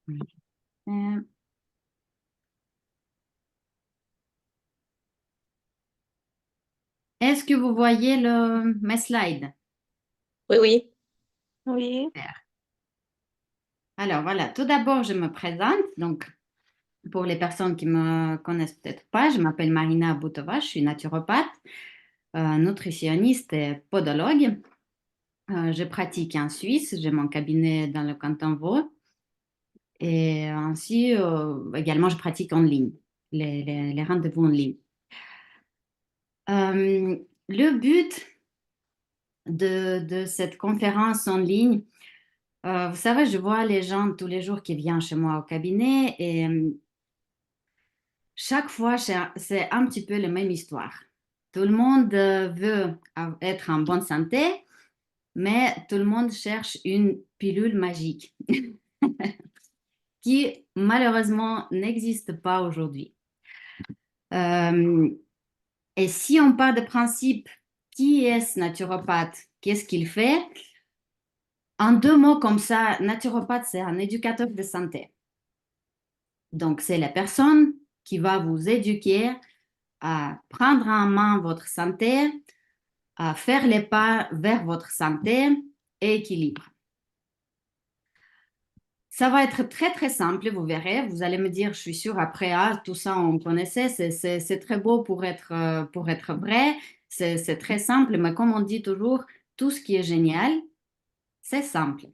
Euh, Est-ce que vous voyez mes slides? Oui, oui. Oui, Alors voilà, tout d'abord, je me présente. Donc, pour les personnes qui me connaissent peut-être pas, je m'appelle Marina Boutova, je suis naturopathe, nutritionniste et podologue. Je pratique en Suisse, j'ai mon cabinet dans le canton Vaud et ainsi également je pratique en ligne, les rendez-vous en ligne. Le but de cette conférence en ligne, vous savez, je vois les gens tous les jours qui viennent chez moi au cabinet et chaque fois c'est un petit peu la même histoire. Tout le monde veut être en bonne santé, mais tout le monde cherche une pilule magique qui malheureusement n'existe pas aujourd'hui. Euh, et si on part de principe, qui est ce naturopathe? Qu'est-ce qu'il fait? En deux mots comme ça, naturopathe, c'est un éducateur de santé. Donc, c'est la personne qui va vous éduquer à prendre en main votre santé, à faire les pas vers votre santé et équilibre. Ça va être très, très simple, vous verrez. Vous allez me dire, je suis sûre, après, ah, tout ça, on connaissait, c'est très beau pour être vrai. C'est très simple, mais comme on dit toujours, tout ce qui est génial, c'est simple.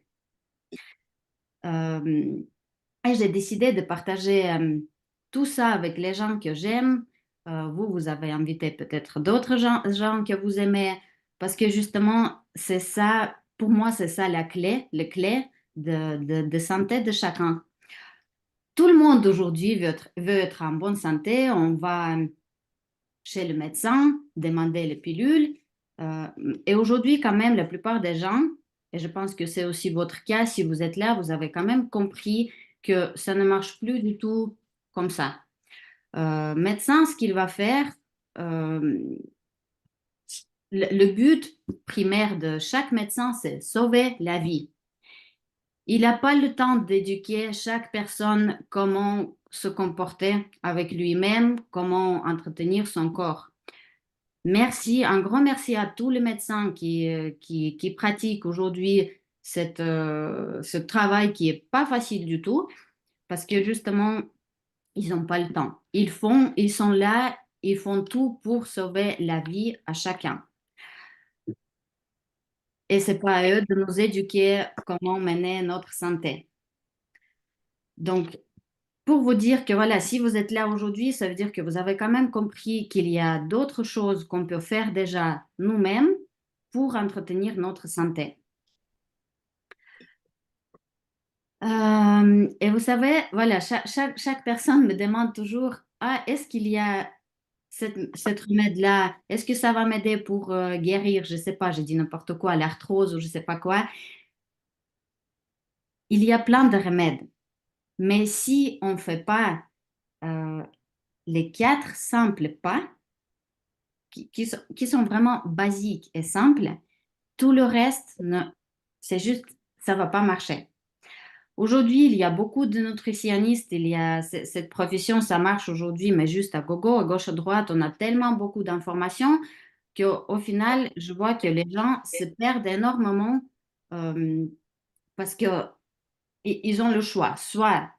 Euh, et j'ai décidé de partager tout ça avec les gens que j'aime. Vous avez invité peut-être d'autres gens que vous aimez, parce que justement, c'est ça, pour moi, c'est ça la clé de santé de chacun. Tout le monde aujourd'hui veut être en bonne santé. On va chez le médecin demander les pilules. Euh, et aujourd'hui, quand même, la plupart des gens, et je pense que c'est aussi votre cas, si vous êtes là, vous avez quand même compris que ça ne marche plus du tout comme ça. Médecin, ce qu'il va faire, euh, le but primaire de chaque médecin, c'est sauver la vie. Il n'a pas le temps d'éduquer chaque personne comment se comporter avec lui-même, comment entretenir son corps. Merci, un grand merci à tous les médecins qui pratiquent aujourd'hui ce travail qui est pas facile du tout parce que justement, ils n'ont pas le temps. Ils sont là, ils font tout pour sauver la vie à chacun. Et c'est pas à eux de nous éduquer comment mener notre santé. Donc, pour vous dire que voilà, si vous êtes là aujourd'hui, ça veut dire que vous avez quand même compris qu'il y a d'autres choses qu'on peut faire déjà nous-mêmes pour entretenir notre santé. Et vous savez, voilà, chaque personne me demande toujours, ah, est-ce qu'il y a cette remède-là? Est-ce que ça va m'aider pour guérir? Je ne sais pas, j'ai dit n'importe quoi, l'arthrose ou je ne sais pas quoi. Il y a plein de remèdes. Mais si on ne fait pas euh, les quatre simples pas, qui sont vraiment basiques et simples, tout le reste, c'est juste, ça va pas marcher. Aujourd'hui, il y a beaucoup de nutritionnistes, il y a cette profession, ça marche aujourd'hui, mais juste à gogo, à gauche, à droite, on a tellement beaucoup d'informations qu'au final, je vois que les gens se perdent énormément euh, parce que ils ont le choix, soit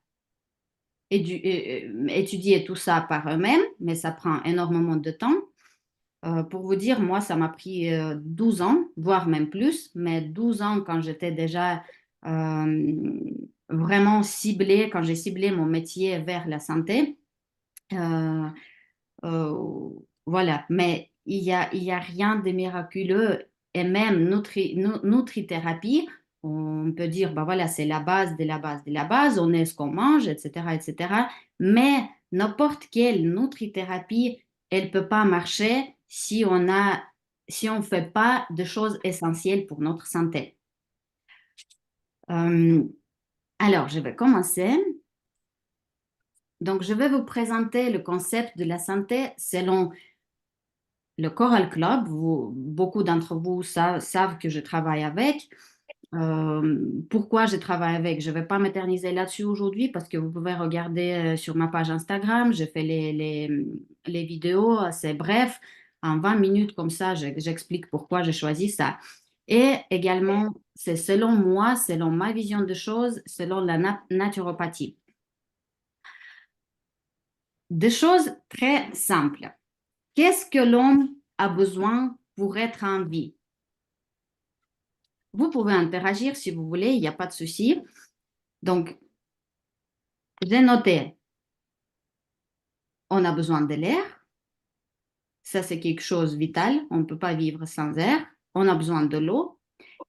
étudier tout ça par eux-mêmes, mais ça prend énormément de temps. Pour vous dire, moi, ça m'a pris 12 ans, voire même plus, mais 12 ans quand j'étais déjà euh, vraiment ciblée, quand j'ai ciblé mon métier vers la santé. Euh, euh, voilà, mais il y a rien de miraculeux et même nutrithérapie, on peut dire, bah voilà, c'est la base de la base de la base, on est ce qu'on mange, etc., etc. Mais n'importe quelle nutrithérapie, elle peut pas marcher si on fait pas de choses essentielles pour notre santé. Euh, alors, je vais commencer. Donc, je vais vous présenter le concept de la santé selon le Choral Club. Beaucoup d'entre vous savent que je travaille avec. Pourquoi je travaille avec? Je ne vais pas m'éterniser là-dessus aujourd'hui parce que vous pouvez regarder sur ma page Instagram. Je fais les vidéos, c'est bref, en 20 minutes comme ça, j'explique pourquoi j'ai choisi ça. Et également, c'est selon moi, selon ma vision de choses, selon la naturopathie. Des choses très simples. Qu'est-ce que l'homme a besoin pour être en vie? Vous pouvez interagir si vous voulez, il n'y a pas de souci. Donc, j'ai noté, on a besoin de l'air. Ça, c'est quelque chose de vital. On ne peut pas vivre sans air. On a besoin de l'eau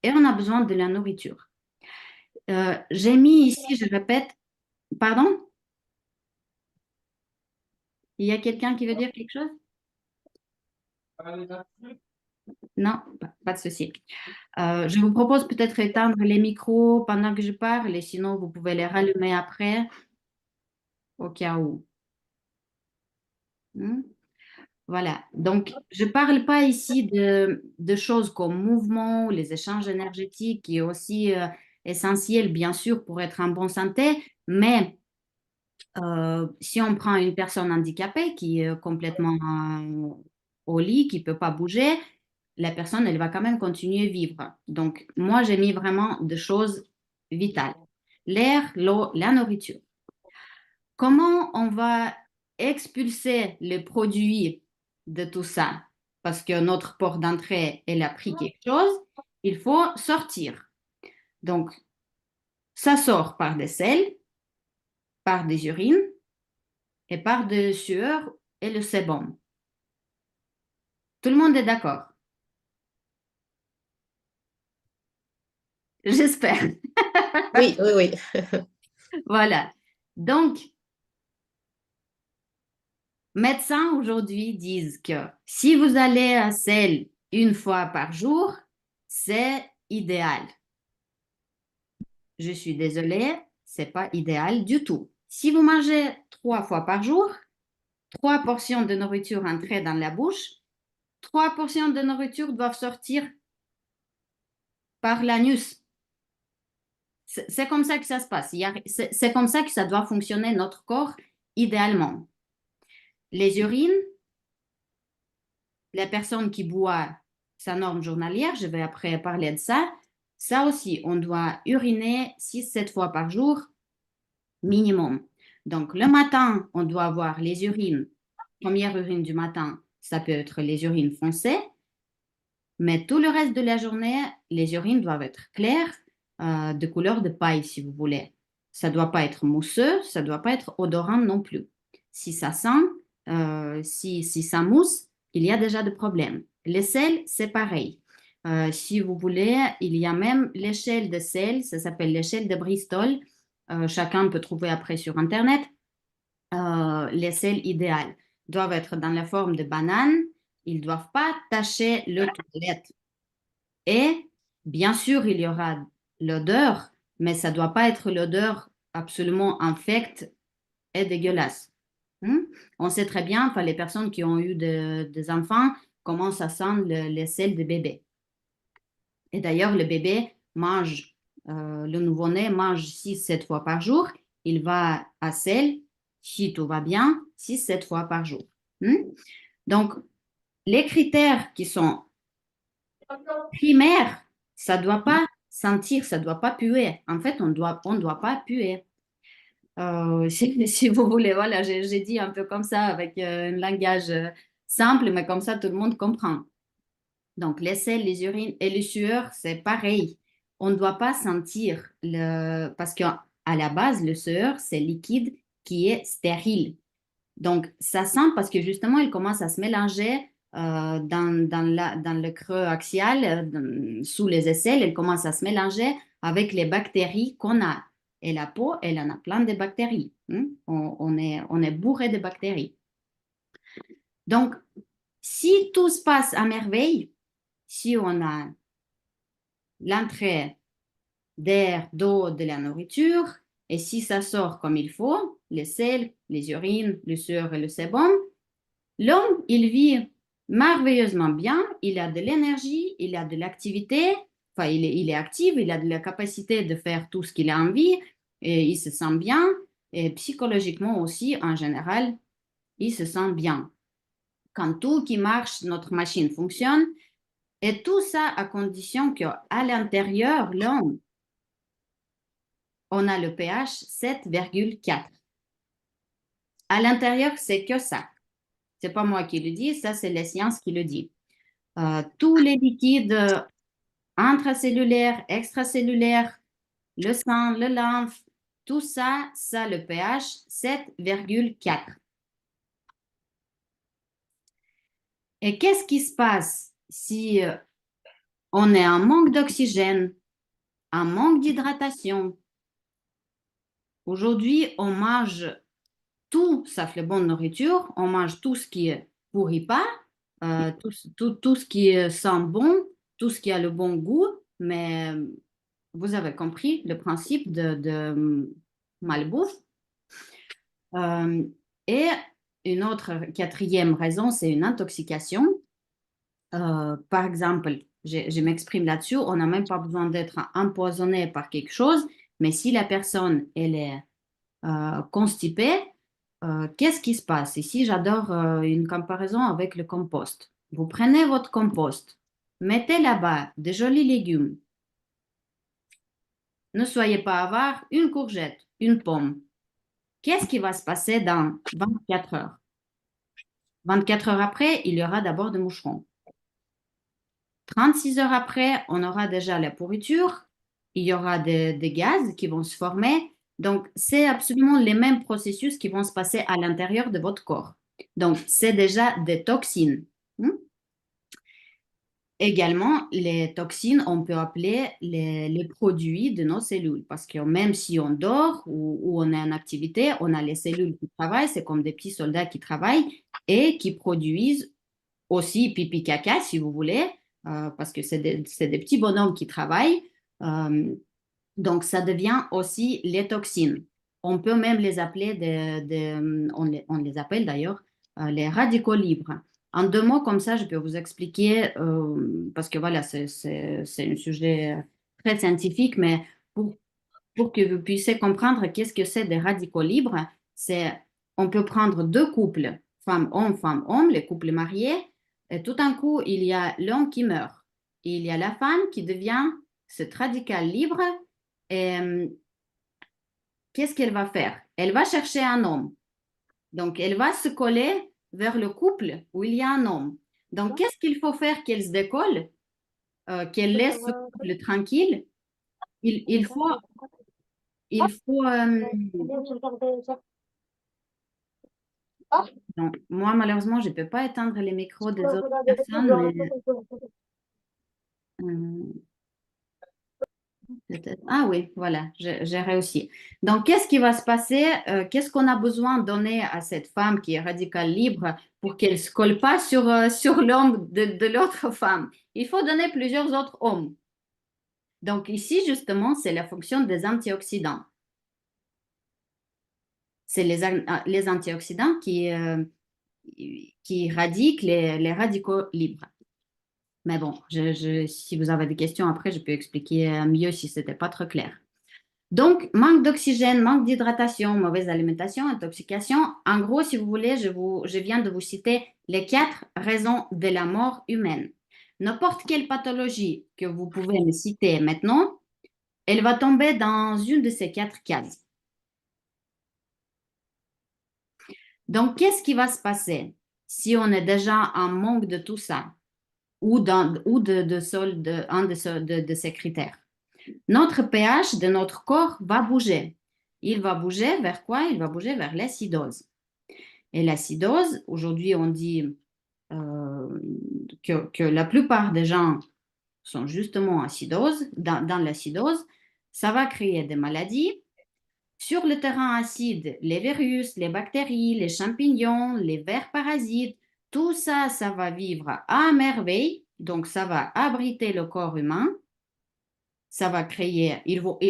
et on a besoin de la nourriture. J'ai mis ici, je répète, pardon, il y a quelqu'un qui veut dire quelque chose? Non, pas de souci. Je vous propose peut-être éteindre les micros pendant que je parle et sinon vous pouvez les rallumer après au cas où. Hmm. Voilà. Donc, je ne parle pas ici de choses comme mouvement, les échanges énergétiques, qui est aussi essentiel, bien sûr, pour être en bonne santé, mais si on prend une personne handicapée qui est complètement au lit, qui ne peut pas bouger, la personne, elle va quand même continuer à vivre. Donc, moi, j'ai mis vraiment des choses vitales. L'air, l'eau, la nourriture. Comment on va expulser les produits de tout ça? Parce que notre port d'entrée, elle a pris quelque chose, il faut sortir. Donc, ça sort par des selles, par des urines et par des sueurs et le sébum. Tout le monde est d'accord? J'espère. Oui, oui, oui. Voilà. Donc, médecins aujourd'hui disent que si vous allez à selle une fois par jour, c'est idéal. Je suis désolée, c'est pas idéal du tout. Si vous mangez 3 fois par jour, 3 portions de nourriture entrées dans la bouche, 3 portions de nourriture doivent sortir par l'anus. C'est comme ça que ça se passe. C'est comme ça que ça doit fonctionner notre corps idéalement. Les urines, la personne qui boit sa norme journalière, je vais après parler de ça. Ça aussi, on doit uriner 6-7 fois par jour minimum. Donc, le matin, on doit avoir les urines. Première urine du matin, ça peut être les urines foncées, mais tout le reste de la journée, les urines doivent être claires, de couleur de paille, si vous voulez. Ça ne doit pas être mousseux, ça ne doit pas être odorant non plus. Si ça sent, si ça mousse, il y a déjà des problèmes. Les sels, c'est pareil. Si vous voulez, il y a même l'échelle de sel, ça s'appelle l'échelle de Bristol. Chacun peut trouver après sur Internet. Les sels idéales doivent être dans la forme de banane. Ils ne doivent pas tacher le toilette. Et bien sûr, il y aura l'odeur, mais ça ne doit pas être l'odeur absolument infecte et dégueulasse. Hmm? On sait très bien, enfin, les personnes qui ont eu des enfants, comment ça sent les selles de bébé. Et d'ailleurs, le bébé mange, le nouveau-né mange 6-7 fois par jour. Il va à selle, si tout va bien, 6-7 fois par jour. Hmm? Donc, les critères qui sont primaires, ça ne doit pas sentir, ça ne doit pas puer. En fait, on doit pas puer. Si vous voulez, voilà, j'ai dit un peu comme ça, avec un langage simple, mais comme ça, tout le monde comprend. Donc, les selles, les urines et les sueurs, c'est pareil. On ne doit pas sentir parce qu'à la base, le sueur, c'est liquide qui est stérile. Donc, ça sent parce que justement, il commence à se mélanger dans le creux axial, sous les aisselles, il commence à se mélanger avec les bactéries qu'on a. Et la peau, elle en a plein de bactéries. Hein. On est bourré de bactéries. Donc, si tout se passe à merveille, si on a l'entrée d'air, d'eau, de la nourriture, et si ça sort comme il faut, les sels, les urines, le sueur et le sébum, l'homme, il vit merveilleusement bien, il a de l'énergie, il a de l'activité, enfin, il est actif, il a de la capacité de faire tout ce qu'il a envie, et il se sent bien, et psychologiquement aussi, en général, il se sent bien. Quand tout qui marche, notre machine fonctionne, et tout ça à condition qu'à l'intérieur, l'homme, on a le pH 7,4. À l'intérieur, c'est que ça. C'est pas moi qui le dis, ça c'est la science qui le dit. Tous les liquides intracellulaires, extracellulaires, le sang, le lymphe, tout ça, ça le pH 7,4. Et qu'est-ce qui se passe si on est en manque d'oxygène, en manque d'hydratation? Aujourd'hui, on mange tout, sauf la bonne nourriture, on mange tout ce qui est pourri pas, tout ce qui sent bon, tout ce qui a le bon goût, mais vous avez compris le principe de malbouffe. Et une autre quatrième raison, c'est une intoxication. Par exemple, je m'exprime là-dessus, on n'a même pas besoin d'être empoisonné par quelque chose, mais si la personne, elle est constipée, qu'est-ce qui se passe? Ici, j'adore une comparaison avec le compost. Vous prenez votre compost, mettez là-bas des jolis légumes. Ne soyez pas avare, une courgette, une pomme. Qu'est-ce qui va se passer dans 24 heures? 24 heures après, il y aura d'abord des moucherons. 36 heures après, on aura déjà la pourriture, il y aura des gaz qui vont se former. Donc, c'est absolument les mêmes processus qui vont se passer à l'intérieur de votre corps. Donc, c'est déjà des toxines. Hmm? Également, les toxines, on peut appeler les produits de nos cellules parce que même si on dort ou on est en activité, on a les cellules qui travaillent, c'est comme des petits soldats qui travaillent et qui produisent aussi pipi caca si vous voulez, parce que c'est des petits bonhommes qui travaillent. Euh, donc, ça devient aussi les toxines. On peut même les appeler, on les appelle d'ailleurs les radicaux libres. En deux mots, comme ça, je peux vous expliquer, parce que voilà, c'est un sujet très scientifique, mais pour, pour que vous puissiez comprendre qu'est-ce que c'est des radicaux libres, c'est on peut prendre deux couples, femme-homme, les couples mariés, et tout d'un coup, il y a l'homme qui meurt. Et il y a la femme qui devient cette radical libre et qu'est-ce qu'elle va faire? Elle va chercher un homme. Donc, elle va se coller vers le couple où il y a un homme. Donc, qu'est-ce qu'il faut faire qu'elle se décolle, qu'elle laisse ce couple tranquille? Il, il faut, il faut non, moi, malheureusement, je ne peux pas éteindre les micros des autres personnes, mais euh, ah oui, voilà, j'ai réussi. Donc, qu'est-ce qui va se passer? Qu'est-ce qu'on a besoin de donner à cette femme qui est radicale libre pour qu'elle ne se colle pas sur l'homme de l'autre femme? Il faut donner plusieurs autres hommes. Donc, ici, justement, c'est la fonction des antioxydants. C'est les antioxydants qui radiquent les radicaux libres. Mais bon, si vous avez des questions après, je peux expliquer mieux si ce n'était pas trop clair. Donc, manque d'oxygène, manque d'hydratation, mauvaise alimentation, intoxication. En gros, si vous voulez, je viens de vous citer les 4 raisons de la mort humaine. N'importe quelle pathologie que vous pouvez me citer maintenant, elle va tomber dans une de ces 4 cases. Donc, qu'est-ce qui va se passer si on est déjà en manque de tout ça ou un de ces critères? Notre pH de notre corps va bouger. Il va bouger vers quoi? Il va bouger vers l'acidose. Et l'acidose, aujourd'hui, on dit que la plupart des gens sont justement dans l'acidose. Ça va créer des maladies. Sur le terrain acide, les virus, les bactéries, les champignons, les vers parasites, tout ça, ça va vivre à merveille. Donc, ça va abriter le corps humain. Ça va créer,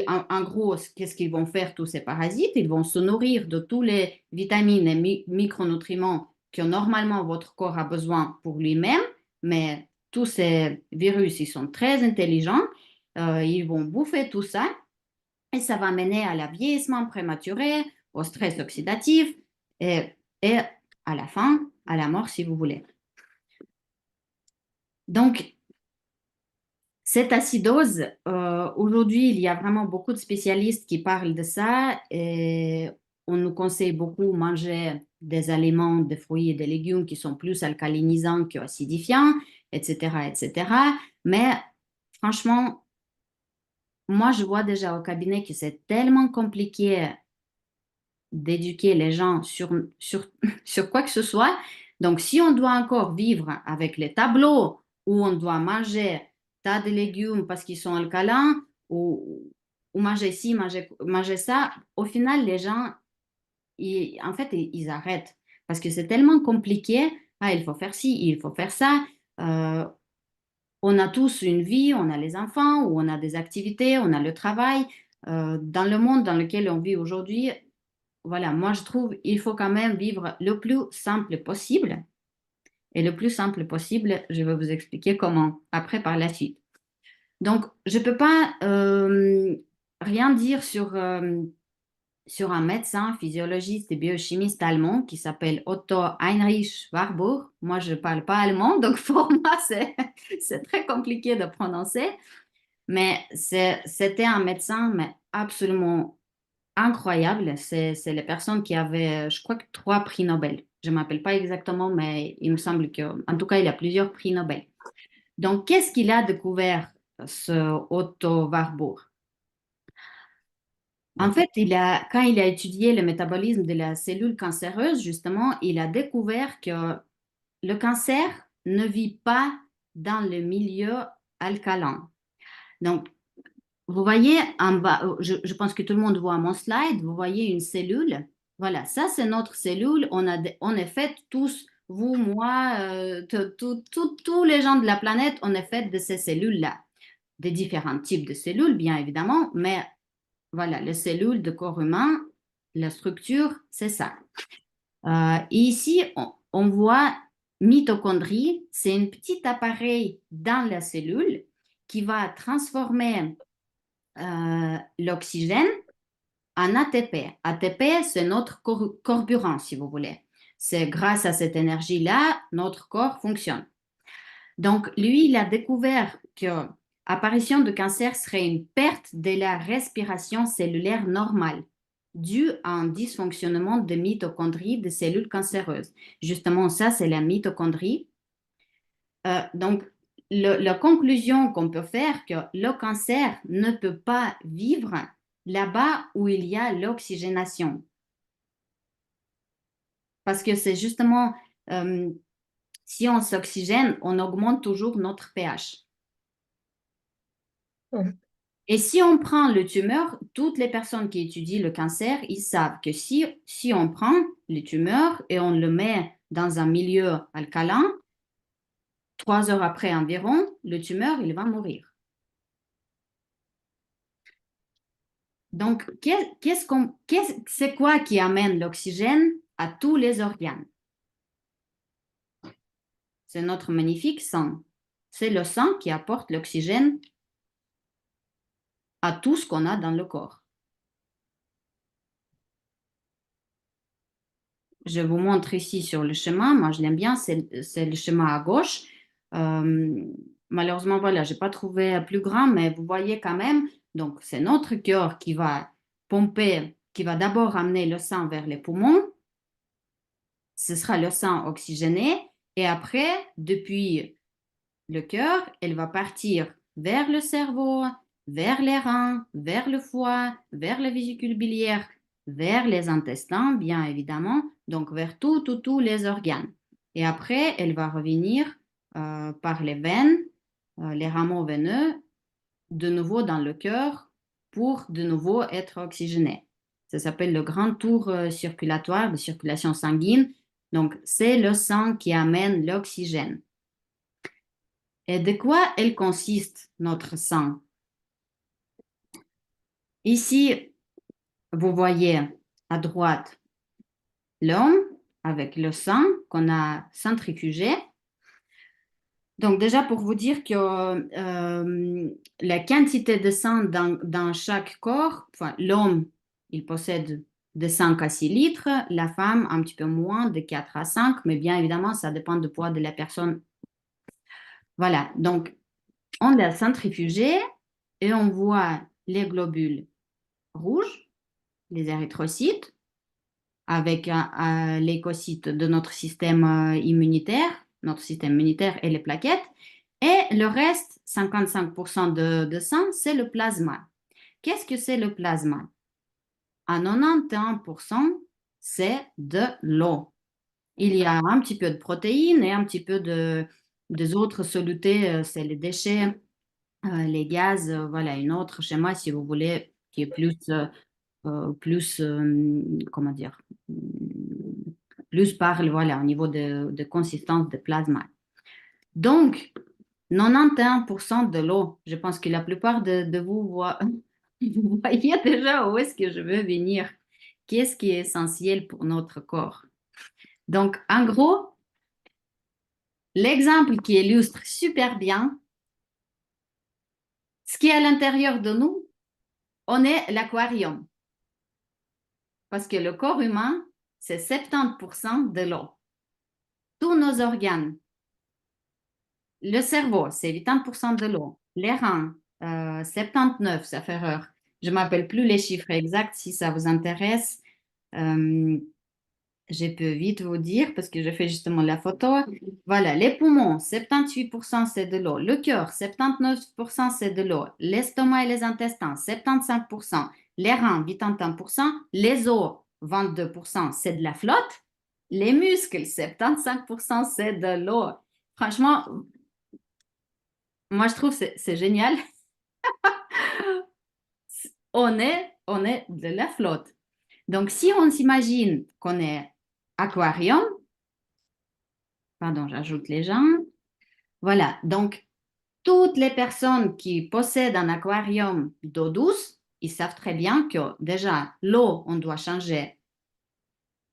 en gros, qu'est-ce qu'ils vont faire tous ces parasites? Ils vont se nourrir de tous les vitamines et micronutriments que normalement votre corps a besoin pour lui-même, mais tous ces virus, ils sont très intelligents. ils vont bouffer tout ça et ça va mener à l'vieillissement prématuré, au stress oxydatif et à la fin, à la mort si vous voulez. Donc, cette acidose, aujourd'hui, il y a vraiment beaucoup de spécialistes qui parlent de ça et on nous conseille beaucoup manger des aliments, des fruits et des légumes qui sont plus alcalinisants qu'acidifiants, etc., etc. Mais franchement, moi, je vois déjà au cabinet que c'est tellement compliqué d'éduquer les gens sur quoi que ce soit. Donc, si on doit encore vivre avec les tableaux où on doit manger tas de légumes parce qu'ils sont alcalins ou manger ci, manger ça, au final, les gens, en fait, ils arrêtent parce que c'est tellement compliqué. Ah, il faut faire ci, il faut faire ça. Euh, on a tous une vie, on a les enfants, ou on a des activités, on a le travail. Dans le monde dans lequel on vit aujourd'hui, voilà, moi je trouve il faut quand même vivre le plus simple possible. Et le plus simple possible, je vais vous expliquer comment après par la suite. Donc, je ne peux pas rien dire sur un médecin, physiologiste et biochimiste allemand qui s'appelle Otto Heinrich Warburg. Moi, je ne parle pas allemand, donc pour moi, c'est très compliqué de prononcer. Mais c'était un médecin mais absolument incroyable. C'est les personnes qui avaient, je crois que 3 prix Nobel. Je ne m'appelle pas exactement, mais il me semble en tout cas, il a plusieurs prix Nobel. Donc, qu'est-ce qu'il a découvert, ce Otto Warburg? En fait, quand il a étudié le métabolisme de la cellule cancéreuse, justement, il a découvert que le cancer ne vit pas dans le milieu alcalin. Donc, vous voyez en bas, je pense que tout le monde voit mon slide, vous voyez une cellule. Voilà, ça c'est notre cellule. On est fait tous, vous, moi, tous les gens de la planète, on est fait de ces cellules-là. Des différents types de cellules, bien évidemment, mais voilà, les cellules de corps humain, la structure, c'est ça. Et ici, on voit mitochondrie, c'est un petit appareil dans la cellule qui va transformer l'oxygène en ATP. ATP, c'est notre carburant, si vous voulez. C'est grâce à cette énergie-là, notre corps fonctionne. Donc, lui, il a découvert que l'apparition de cancer serait une perte de la respiration cellulaire normale due à un dysfonctionnement de mitochondrie de cellules cancéreuses. Justement, ça, c'est la mitochondrie. Donc, la conclusion qu'on peut faire, que le cancer ne peut pas vivre là-bas où il y a l'oxygénation. Parce que c'est justement, si on s'oxygène, on augmente toujours notre pH. Et si on prend le tumeur, toutes les personnes qui étudient le cancer, ils savent que si on prend le tumeur et on le met dans un milieu alcalin, 3 heures après environ, le tumeur, il va mourir. Donc, c'est quoi qui amène l'oxygène à tous les organes? C'est notre magnifique sang. C'est le sang qui apporte l'oxygène à tout ce qu'on a dans le corps. Je vous montre ici sur le schéma. Moi, je l'aime bien. C'est le schéma à gauche. Malheureusement, voilà, je n'ai pas trouvé plus grand, mais vous voyez quand même. Donc, c'est notre cœur qui va pomper, qui va d'abord amener le sang vers les poumons. Ce sera le sang oxygéné. Et après, depuis le cœur, elle va partir vers le cerveau, vers les reins, vers le foie, vers la vésicule biliaire, vers les intestins, bien évidemment, donc vers tous les organes. Et après, elle va revenir par les veines, les rameaux veineux, de nouveau dans le cœur pour de nouveau être oxygénée. Ça s'appelle le grand tour circulatoire de circulation sanguine. Donc, c'est le sang qui amène l'oxygène. Et de quoi elle consiste, notre sang? Ici, vous voyez à droite l'homme avec le sang qu'on a centrifugé. Donc déjà pour vous dire que la quantité de sang dans chaque corps, enfin, l'homme, il possède de 5 à 6 litres, la femme un petit peu moins, de 4 à 5, mais bien évidemment, ça dépend du poids de la personne. Voilà, donc on l'a centrifugé et on voit les globules rouges, les érythrocytes, avec l'écocyte de notre système immunitaire, notre système immunitaire et les plaquettes. Et le reste, 55% de sang, c'est le plasma. Qu'est-ce que c'est le plasma? À 91%, c'est de l'eau. Il y a un petit peu de protéines et un petit peu des autres solutés, c'est les déchets, les gaz, voilà, une autre schéma si vous voulez, qui est comment dire, plus parle, voilà, au niveau de consistance de plasma. Donc, 91% de l'eau, je pense que la plupart de vous vous voyez déjà où est-ce que je veux venir. Qu'est-ce qui est essentiel pour notre corps? Donc, en gros, l'exemple qui illustre super bien ce qui est à l'intérieur de nous, on est l'aquarium. Parce que le corps humain, c'est 70% de l'eau. Tous nos organes, le cerveau, c'est 80% de l'eau. Les reins, 79, ça fait erreur. Je ne m'appelle plus les chiffres exacts si ça vous intéresse. Euh, je peux vite vous dire parce que je fais justement la photo. Voilà, les poumons, 78% c'est de l'eau. Le cœur, 79% c'est de l'eau. L'estomac et les intestins, 75%. Les reins, 81%. Les os, 22%, c'est de la flotte. Les muscles, 75% c'est de l'eau. Franchement, moi je trouve que c'est génial. On est de la flotte. Donc, si on s'imagine qu'on est aquarium, pardon, j'ajoute les gens. Voilà, donc toutes les personnes qui possèdent un aquarium d'eau douce, ils savent très bien que déjà, l'eau, on doit changer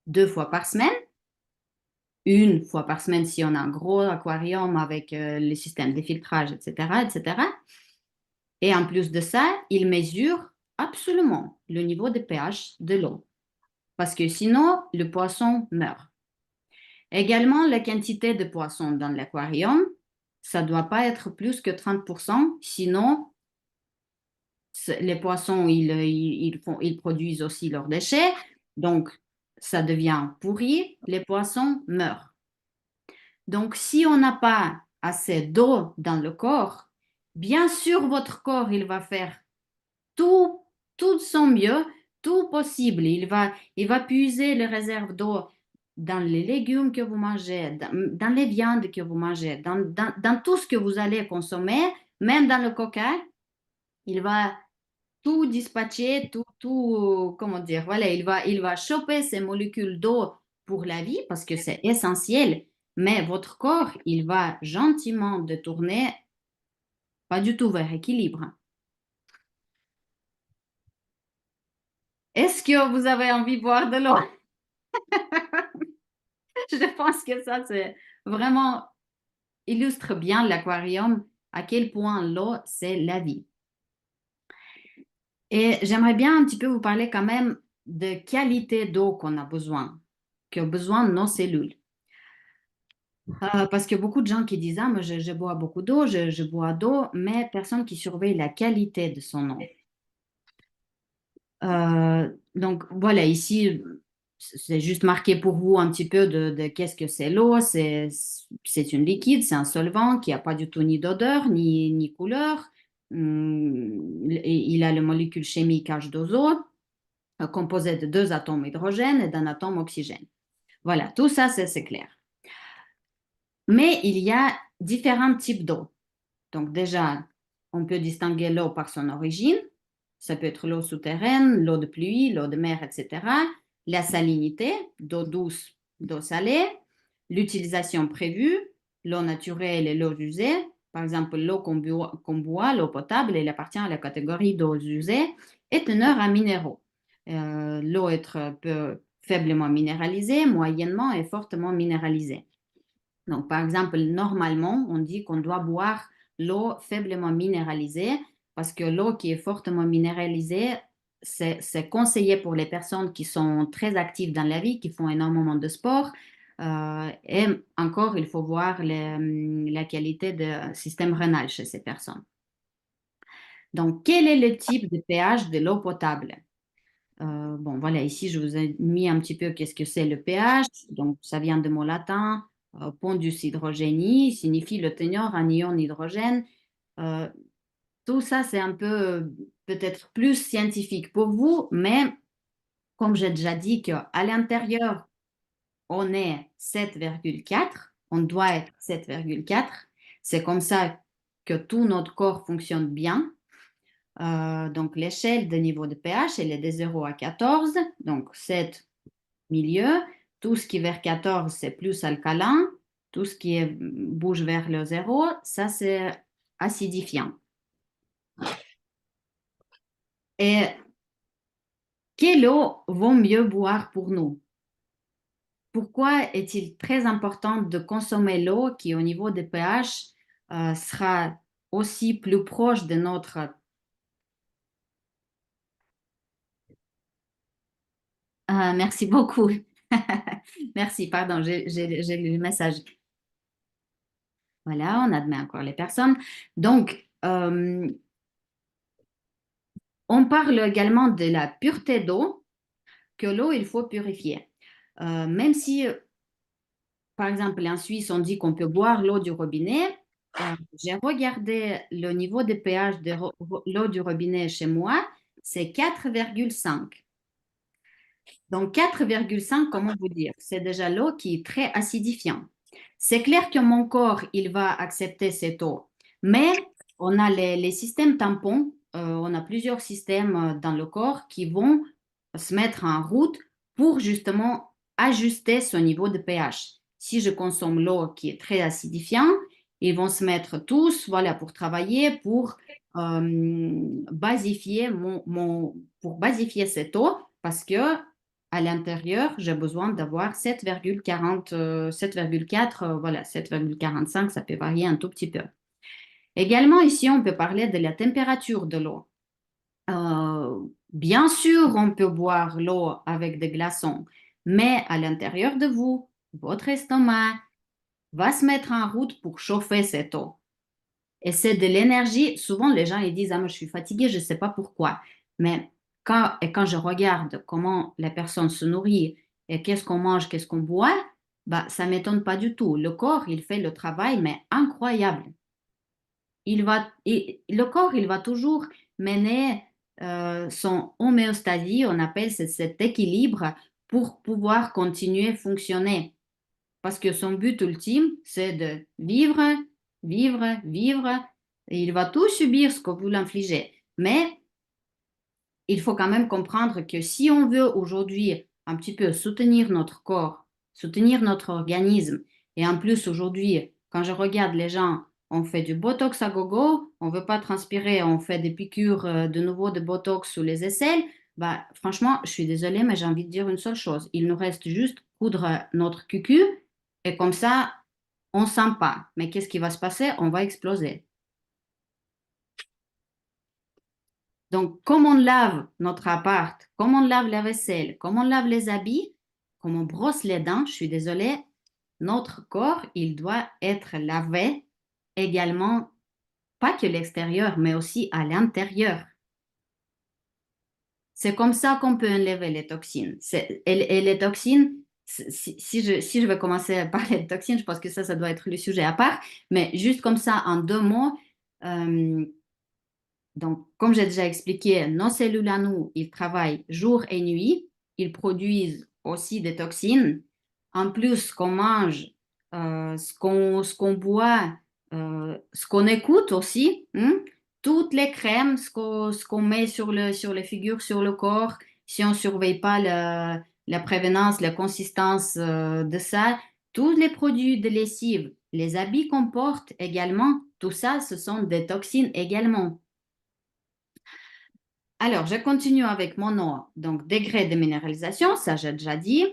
2 fois par semaine, 1 fois par semaine si on a un gros aquarium avec le système de filtrage, etc., etc. Et en plus de ça, ils mesurent absolument le niveau de pH de l'eau, parce que sinon, le poisson meurt. Également, la quantité de poissons dans l'aquarium, ça ne doit pas être plus que 30%, sinon les poissons, ils produisent aussi leurs déchets, donc ça devient pourri, les poissons meurent. Donc, si on n'a pas assez d'eau dans le corps, bien sûr, votre corps, il va faire tout, tout son mieux, tout possible. Il va puiser les réserves d'eau dans les légumes que vous mangez, dans les viandes que vous mangez, dans tout ce que vous allez consommer, même dans le coca, il va tout dispatcher, comment dire, voilà, il va choper ces molécules d'eau pour la vie parce que c'est essentiel, mais votre corps, il va gentiment détourner, pas du tout vers l'équilibre. Est-ce que vous avez envie de boire de l'eau? Je pense que ça, c'est vraiment illustre bien l'aquarium, à quel point l'eau, c'est la vie. Et j'aimerais bien un petit peu vous parler quand même de qualité d'eau qu'on a besoin, qu'ont besoin nos cellules. Parce que beaucoup de gens qui disent, ah, moi, je bois beaucoup d'eau, je bois d'eau, mais personne qui surveille la qualité de son eau. Donc voilà, ici, c'est juste marqué pour vous un petit peu de qu'est-ce que c'est l'eau. C'est une liquide, c'est un solvant qui n'a pas du tout ni d'odeur, ni couleur. Il a le molécule chimique H2O, composé de 2 atomes hydrogène et d'un atome oxygène. Voilà, tout ça, c'est clair. Mais il y a différents types d'eau. Donc déjà, on peut distinguer l'eau par son origine. Ça peut être l'eau souterraine, l'eau de pluie, l'eau de mer, etc. La salinité, d'eau douce, d'eau salée. L'utilisation prévue, l'eau naturelle et l'eau usée. Par exemple, l'eau qu'on boit, l'eau potable, elle appartient à la catégorie d'eau usée et teneur à minéraux. L'eau est faiblement minéralisée, moyennement et fortement minéralisée. Donc, par exemple, normalement, on dit qu'on doit boire l'eau faiblement minéralisée parce que l'eau qui est fortement minéralisée, c'est conseillé pour les personnes qui sont très actives dans la vie, qui font énormément de sport. Et encore, il faut voir la qualité du système rénal chez ces personnes. Donc, quel est le type de pH de l'eau potable? Bon, voilà, ici, je vous ai mis un petit peu qu'est-ce que c'est le pH. Donc, ça vient de mot latin, pondus hydrogénie, signifie le teneur en ion hydrogène. Euh, Tout ça, c'est un peu peut-être plus scientifique pour vous, mais comme j'ai déjà dit qu'à l'intérieur, on est 7,4, on doit être 7,4. C'est comme ça que tout notre corps fonctionne bien. Donc, l'échelle de niveau de pH, elle est de 0 à 14, donc 7 milieu. Tout ce qui est vers 14, c'est plus alcalin. Tout ce qui bouge vers le 0, ça, c'est acidifiant. Et quelle eau vaut mieux boire pour nous? Pourquoi est-il très important de consommer l'eau qui, au niveau des pH, sera aussi plus proche de notre... merci beaucoup. Merci, pardon, j'ai lu le message. Voilà, on admet encore les personnes. Donc, on parle également de la pureté d'eau, que l'eau, il faut purifier. Même si, par exemple, en Suisse, on dit qu'on peut boire l'eau du robinet, j'ai regardé le niveau de pH de l'eau du robinet chez moi, c'est 4,5. Donc 4,5, comment vous dire? C'est déjà l'eau qui est très acidifiante. C'est clair que mon corps, il va accepter cette eau, mais on a les systèmes tampons, on a plusieurs systèmes dans le corps qui vont se mettre en route pour justement ajuster son niveau de pH. Si je consomme l'eau qui est très acidifiante, ils vont se mettre tous, voilà, pour travailler, basifier pour basifier cette eau, parce que à l'intérieur, j'ai besoin d'avoir 7,40, 7,4, voilà, 7,45, ça peut varier un tout petit peu. Également, ici, on peut parler de la température de l'eau. Bien sûr, on peut boire l'eau avec des glaçons, mais à l'intérieur de vous, votre estomac va se mettre en route pour chauffer cette eau. Et c'est de l'énergie. Souvent, les gens ils disent, ah, moi, je suis fatiguée, je ne sais pas pourquoi. Mais quand je regarde comment la personne se nourrit et qu'est-ce qu'on mange, qu'est-ce qu'on boit, bah, ça ne m'étonne pas du tout. Le corps, il fait le travail, mais incroyable. Le corps, il va toujours mener son homéostasie, on appelle cet équilibre, pour pouvoir continuer à fonctionner. Parce que son but ultime, c'est de vivre, vivre, vivre. Et il va tout subir ce que vous l'infligez. Mais il faut quand même comprendre que si on veut aujourd'hui un petit peu soutenir notre corps, soutenir notre organisme, et en plus aujourd'hui, quand je regarde les gens, on fait du botox à gogo, on ne veut pas transpirer, on fait des piqûres de nouveau de botox sous les aisselles, bah, franchement, je suis désolée, mais j'ai envie de dire une seule chose. Il nous reste juste coudre notre cucu et comme ça, on ne sent pas. Mais qu'est-ce qui va se passer? On va exploser. Donc, comme on lave notre appart, comme on lave la vaisselle, comme on lave les habits, comme on brosse les dents, je suis désolée, notre corps, il doit être lavé également, pas que l'extérieur, mais aussi à l'intérieur. C'est comme ça qu'on peut enlever les toxines. Et les toxines, si je vais commencer à parler de toxines, je pense que ça doit être le sujet à part, mais juste comme ça, en deux mots, euh, donc, comme j'ai déjà expliqué, nos cellules à nous, ils travaillent jour et nuit. Ils produisent aussi des toxines. En plus, ce qu'on mange, ce qu'on boit, ce qu'on écoute aussi, hein, toutes les crèmes, ce qu'on met sur les figures, sur le corps, si on ne surveille pas la prévenance, la consistance de ça, tous les produits de lessive, les habits qu'on porte également, tout ça, ce sont des toxines également. Alors, je continue avec mon eau. Donc, degré de minéralisation, ça j'ai déjà dit.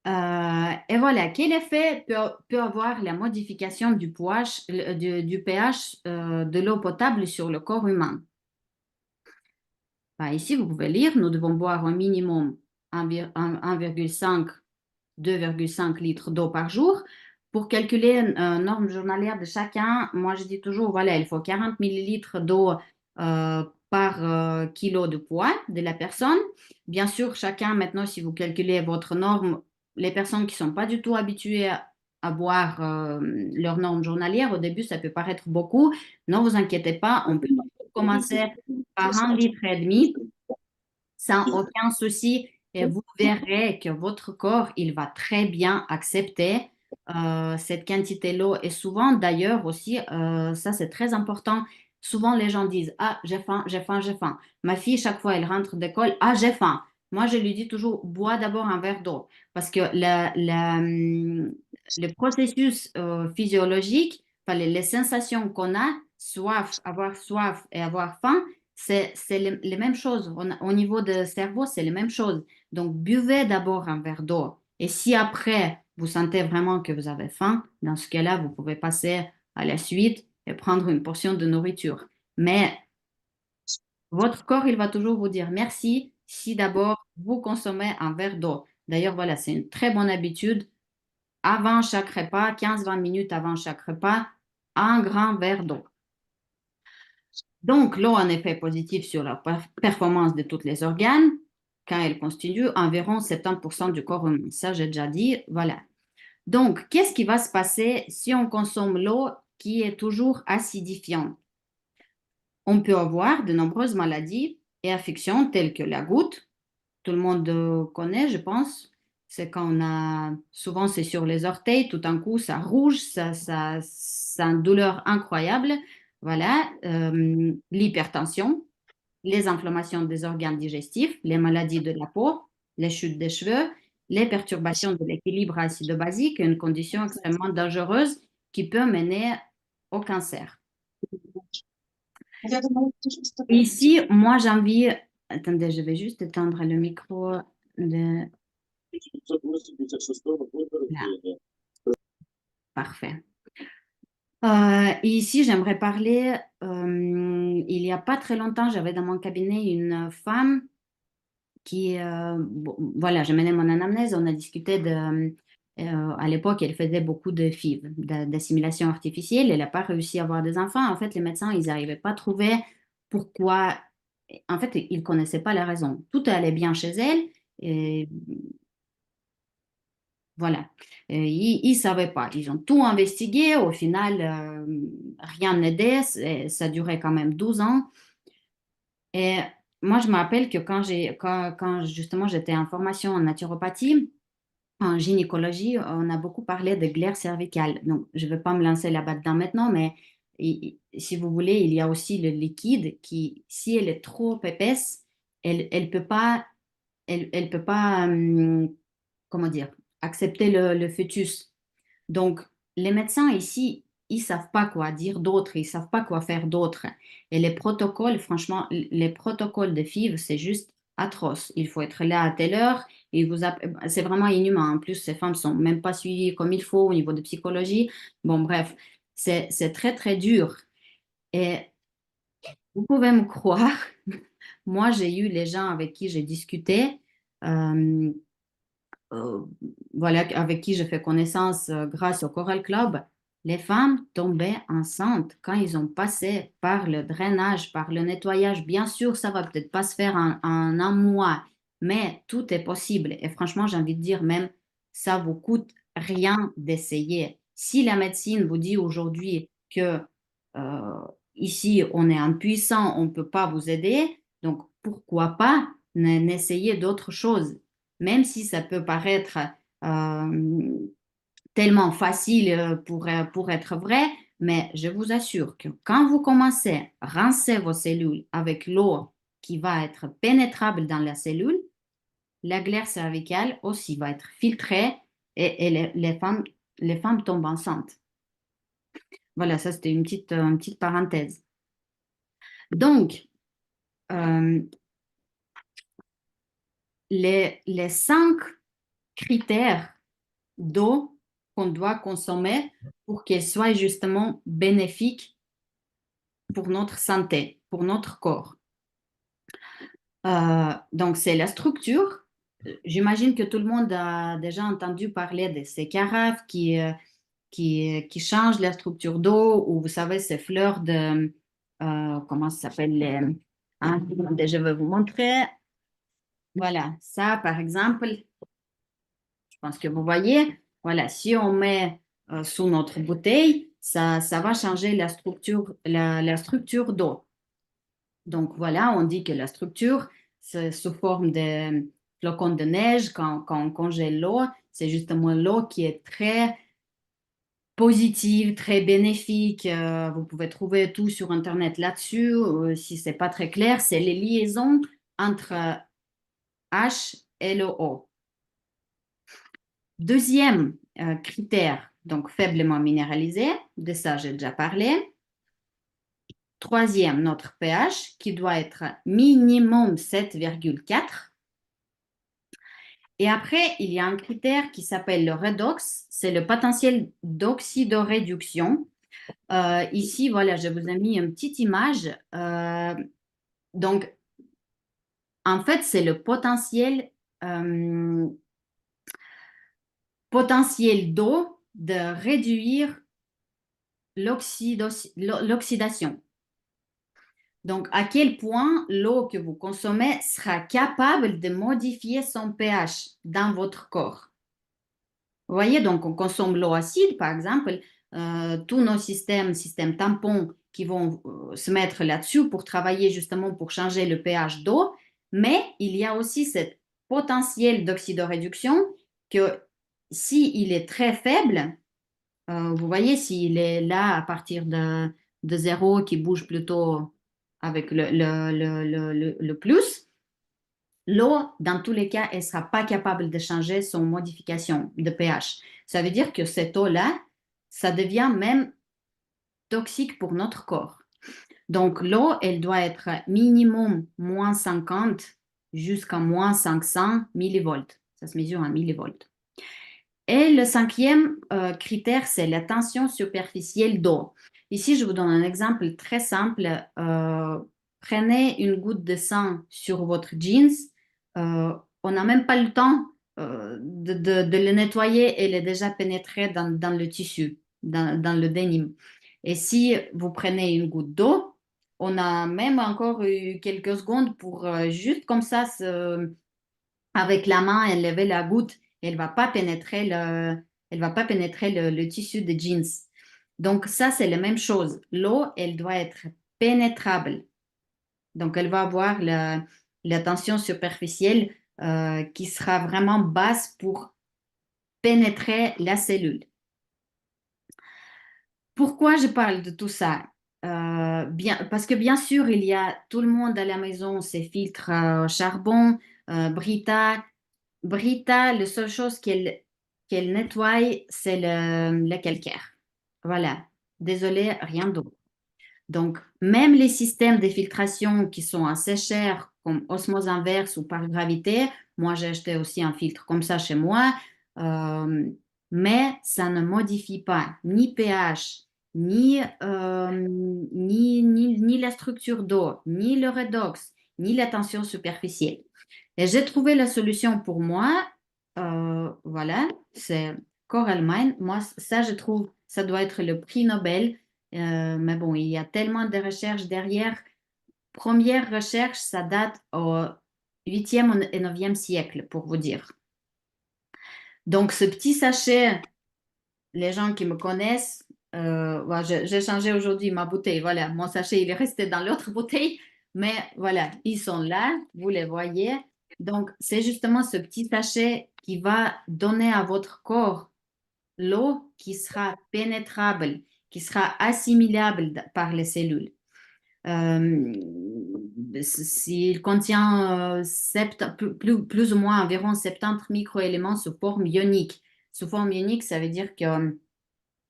Et voilà, quel effet peut avoir la modification du pH, du pH de l'eau potable sur le corps humain? Ben, ici, vous pouvez lire, nous devons boire un minimum 1,5 2,5 litres d'eau par jour. Pour calculer une norme journalière de chacun, moi je dis toujours, voilà, il faut 40 millilitres d'eau par kilo de poids de la personne. Bien sûr, chacun, maintenant, si vous calculez votre norme, les personnes qui ne sont pas du tout habituées à boire leur norme journalière, au début, ça peut paraître beaucoup. Ne vous inquiétez pas, on peut commencer par 1,5 litre sans aucun souci et vous verrez que votre corps, il va très bien accepter cette quantité d'eau. Et souvent, d'ailleurs, aussi, ça c'est très important. Souvent, les gens disent, ah, j'ai faim, j'ai faim, j'ai faim. Ma fille, chaque fois, elle rentre d'école, ah, j'ai faim. Moi, je lui dis toujours, bois d'abord un verre d'eau. Parce que le processus physiologique, enfin, les sensations qu'on a, soif et avoir faim, c'est les mêmes choses. Au niveau du cerveau, c'est les mêmes choses. Donc, buvez d'abord un verre d'eau. Et si après, vous sentez vraiment que vous avez faim, dans ce cas-là, vous pouvez passer à la suite et prendre une portion de nourriture. Mais votre corps, il va toujours vous dire merci si d'abord vous consommez un verre d'eau. D'ailleurs, voilà, c'est une très bonne habitude. Avant chaque repas, 15-20 minutes avant chaque repas, un grand verre d'eau. Donc, l'eau a un effet positif sur la performance de tous les organes, car elle constitue environ 70% du corps humain. Ça, j'ai déjà dit, voilà. Donc, qu'est-ce qui va se passer si on consomme l'eau qui est toujours acidifiante? On peut avoir de nombreuses maladies et affections telles que la goutte. Tout le monde connaît, je pense. C'est quand on a, souvent c'est sur les orteils, tout d'un coup ça rouge, ça a une douleur incroyable. Voilà, l'hypertension, les inflammations des organes digestifs, les maladies de la peau, les chutes des cheveux, les perturbations de l'équilibre acido-basique, une condition extrêmement dangereuse qui peut mener au cancer. Ici, moi, j'ai envie. Attendez, je vais juste éteindre le micro. Là, parfait. Ici, j'aimerais parler. Il n'y a pas très longtemps, j'avais dans mon cabinet une femme qui, bon, voilà, j'ai mené mon anamnèse, on a discuté à l'époque, elle faisait beaucoup de FIV, d'assimilation artificielle, elle n'a pas réussi à avoir des enfants. En fait, les médecins, ils n'arrivaient pas à trouver pourquoi, en fait, ils ne connaissaient pas la raison. Tout allait bien chez elle, et voilà. Ils ne savaient pas, ils ont tout investigué, au final, rien n'aidait, ça durait quand même 12 ans. Et moi, je me rappelle que quand justement j'étais en formation en naturopathie, en gynécologie, on a beaucoup parlé de glaire cervicale. Donc, je ne vais pas me lancer là-bas dedans maintenant, mais si vous voulez, il y a aussi le liquide qui, si elle est trop épaisse, elle peut pas, comment dire, accepter le fœtus. Donc, les médecins ici, ils savent pas quoi dire d'autre, ils savent pas quoi faire d'autre. Et les protocoles, franchement, les protocoles de FIV, c'est juste atroce. Il faut être là à telle heure. C'est vraiment inhumain. En plus, ces femmes sont même pas suivies comme il faut au niveau de psychologie. Bon, bref, c'est très, très dur. Et vous pouvez me croire, moi, j'ai eu les gens avec qui j'ai discuté. euh, euh, voilà, avec qui j'ai fait connaissance grâce au Choral Club, les femmes tombaient enceintes quand ils ont passé par le drainage, par le nettoyage. Bien sûr, ça va peut-être pas se faire en un mois, mais tout est possible. Et franchement, j'ai envie de dire même, ça vous coûte rien d'essayer. Si la médecine vous dit aujourd'hui que euh, ici, on est impuissant, on ne peut pas vous aider, donc pourquoi pas n'essayer d'autres choses? Même si ça peut paraître euh, tellement facile pour être vrai, mais je vous assure que quand vous commencez à rincer vos cellules avec l'eau qui va être pénétrable dans la cellule, la glaire cervicale aussi va être filtrée et les femmes tombent enceintes. Voilà, ça c'était une petite parenthèse. Donc, euh, les 5 critères d'eau qu'on doit consommer pour qu'elle soit justement bénéfique pour notre santé, pour notre corps. Donc, c'est la structure. J'imagine que tout le monde a déjà entendu parler de ces carafes qui changent la structure d'eau, ou vous savez, ces fleurs de, comment ça s'appelle, hein, je vais vous montrer. Voilà, ça, par exemple, je pense que vous voyez, voilà, si on met sous notre bouteille, ça va changer la structure d'eau. Donc voilà, on dit que la structure, c'est sous forme de flocons de neige. Quand on congèle l'eau, c'est justement l'eau qui est très positive, très bénéfique. Vous pouvez trouver tout sur Internet là-dessus. Si c'est pas très clair, c'est les liaisons entre H et le O. Deuxième critère, donc faiblement minéralisé, de ça j'ai déjà parlé. Troisième, notre pH qui doit être minimum 7,4. Et après, il y a un critère qui s'appelle le redox, c'est le potentiel d'oxydoréduction. Ici, voilà, je vous ai mis une petite image. Donc, en fait, c'est le potentiel d'eau de réduire l'oxydation. Donc, à quel point l'eau que vous consommez sera capable de modifier son pH dans votre corps. Vous voyez, donc on consomme l'eau acide, par exemple, tous nos systèmes tampons qui vont se mettre là-dessus pour travailler justement pour changer le pH d'eau, mais il y a aussi ce potentiel d'oxydoréduction que s'il est très faible, vous voyez, s'il est là à partir de zéro qui bouge plutôt avec le plus, l'eau, dans tous les cas, elle ne sera pas capable de changer son modification de pH. Ça veut dire que cette eau-là, ça devient même toxique pour notre corps. Donc, l'eau, elle doit être minimum moins 50 jusqu'à moins 500 millivolts. Ça se mesure en millivolts. Et le cinquième critère, c'est la tension superficielle d'eau. Ici, je vous donne un exemple très simple. Prenez une goutte de sang sur votre jeans. On n'a même pas le temps de le nettoyer. Elle est déjà pénétrée dans le tissu, dans le denim. Et si vous prenez une goutte d'eau, on a même encore eu quelques secondes pour juste comme ça avec la main, enlever la goutte, elle va pas pénétrer elle va pas pénétrer le tissu de jeans. Donc ça, c'est la même chose. L'eau, elle doit être pénétrable. Donc elle va avoir la tension superficielle qui sera vraiment basse pour pénétrer la cellule. Pourquoi je parle de tout ça? Parce que bien sûr, il y a tout le monde à la maison, ces filtres charbon, Brita. Brita, la seule chose qu'elle nettoie, c'est le calcaire. Voilà. Désolé, rien d'autre. Donc, même les systèmes de filtration qui sont assez chers, comme osmose inverse ou par gravité, moi j'ai acheté aussi un filtre comme ça chez moi, euh, mais ça ne modifie pas ni pH, ni la structure d'eau, ni le redox, ni la tension superficielle. Et j'ai trouvé la solution pour moi. Voilà, c'est Coralmine. Moi, ça, je trouve, ça doit être le prix Nobel. Mais bon, il y a tellement de recherches derrière. Première recherche, ça date au 8e et 9e siècle, pour vous dire. Donc, ce petit sachet, les gens qui me connaissent, voilà, j'ai changé aujourd'hui ma bouteille. Voilà, mon sachet, il est resté dans l'autre bouteille. Mais voilà, ils sont là, vous les voyez. Donc, c'est justement ce petit sachet qui va donner à votre corps l'eau qui sera pénétrable, qui sera assimilable par les cellules. Euh, S'il contient plus ou moins environ 70 microéléments sous forme ionique. Sous forme ionique, ça veut dire que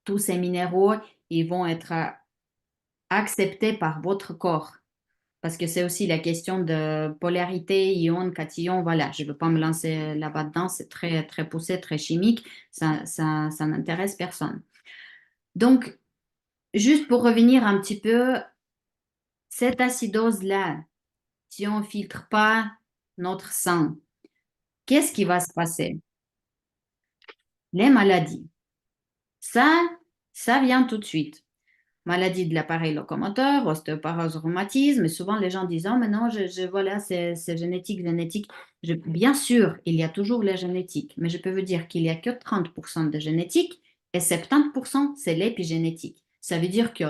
tous ces minéraux ils vont être acceptés par votre corps. parce que c'est aussi la question de polarité, ion, cation, voilà, je ne veux pas me lancer là-bas dedans, c'est très, très poussé, très chimique, ça n'intéresse personne. Donc, juste pour revenir un petit peu, cette acidose-là, si on ne filtre pas notre sang, qu'est-ce qui va se passer? Les maladies. Ça, ça vient tout de suite. Maladie de l'appareil locomoteur, ostéoporose, rhumatisme. Et souvent, les gens disent, oh, mais non, voilà, c'est génétique, génétique. Bien sûr, il y a toujours la génétique, mais je peux vous dire qu'il n'y a que 30% de génétique et 70%, c'est l'épigénétique. Ça veut dire que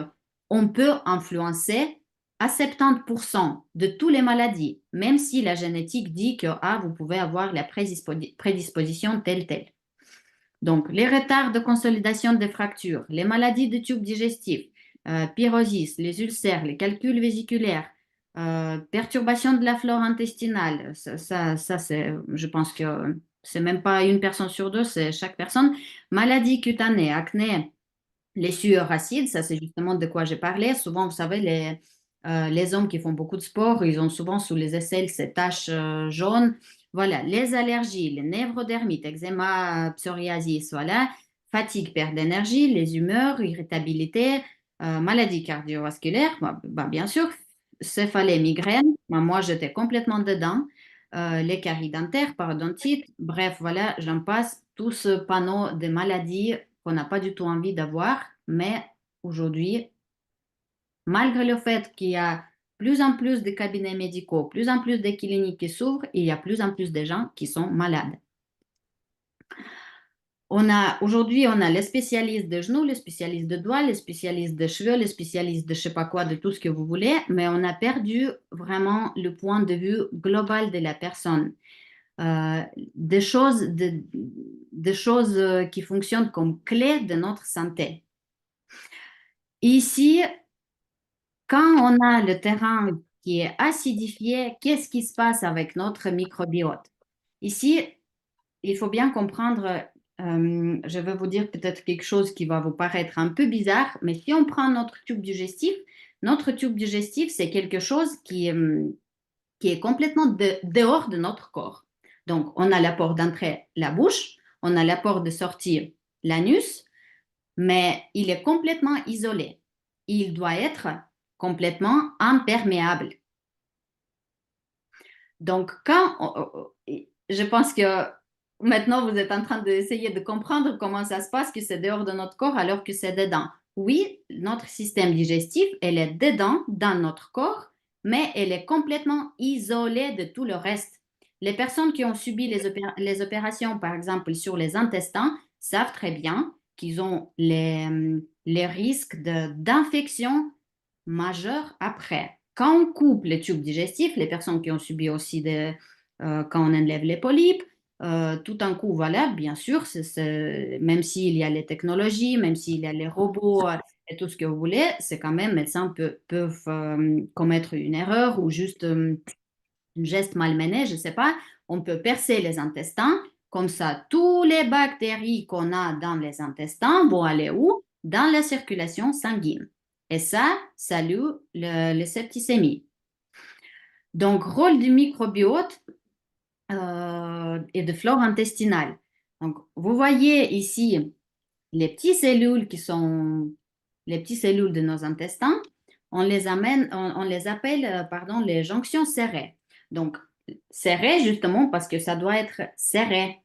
on peut influencer à 70% de toutes les maladies, même si la génétique dit que ah, vous pouvez avoir la prédisposition telle. Donc, les retards de consolidation des fractures, les maladies de tubes digestifs, pyrosis, les ulcères, les calculs vésiculaires, perturbation de la flore intestinale, c'est, je pense que c'est même pas une personne sur deux, c'est chaque personne. Maladies cutanées, acné, les sueurs acides, ça c'est justement de quoi j'ai parlé. Souvent, vous savez, les hommes qui font beaucoup de sport, ils ont souvent sous les aisselles ces taches jaunes. Voilà, les allergies, les névrodermites, eczéma, psoriasis, voilà, fatigue, perte d'énergie, les humeurs, irritabilité, maladies cardiovasculaires, bien sûr, céphalée, migraine. Moi, j'étais complètement dedans. Les caries dentaires, parodontite, bref, voilà, j'en passe tout ce panneau de maladies qu'on n'a pas du tout envie d'avoir, mais aujourd'hui, malgré le fait qu'il y a plus en plus de cabinets médicaux, plus en plus de cliniques qui s'ouvrent, il y a plus en plus de gens qui sont malades. Aujourd'hui, on a les spécialistes de genoux, les spécialistes de doigts, les spécialistes de cheveux, les spécialistes de je sais pas quoi, de tout ce que vous voulez, mais on a perdu vraiment le point de vue global de la personne. Euh, des choses qui fonctionnent comme clés de notre santé. Ici, quand on a le terrain qui est acidifié, qu'est-ce qui se passe avec notre microbiote? Ici, il faut bien comprendre, je vais vous dire peut-être quelque chose qui va vous paraître un peu bizarre, mais si on prend notre tube digestif, c'est quelque chose qui est complètement dehors de notre corps. Donc, on a l'apport d'entrée, la bouche, on a l'apport de sortie, l'anus, mais il est complètement isolé. Il doit être complètement imperméable. Donc, je pense que maintenant vous êtes en train d'essayer de comprendre comment ça se passe que c'est dehors de notre corps alors que c'est dedans. Oui, notre système digestif, elle est dedans, dans notre corps, mais elle est complètement isolée de tout le reste. Les personnes qui ont subi les opérations, par exemple, sur les intestins, savent très bien qu'ils ont les risques d'infection majeure après. Quand on coupe les tubes digestifs, les personnes qui ont subi aussi quand on enlève les polypes, tout un coup, voilà, bien sûr, même s'il y a les technologies, même s'il y a les robots et tout ce que vous voulez, c'est quand même, médecins peuvent commettre une erreur ou juste un geste malmené, je ne sais pas. On peut percer les intestins, comme ça, toutes les bactéries qu'on a dans les intestins vont aller où? Dans la circulation sanguine. Et ça salue le septicémie. Donc, rôle du microbiote et de flore intestinale. Donc, vous voyez ici les petites cellules qui sont les petites cellules de nos intestins. On les appelle, pardon, les jonctions serrées. Donc, serrées justement parce que ça doit être serré.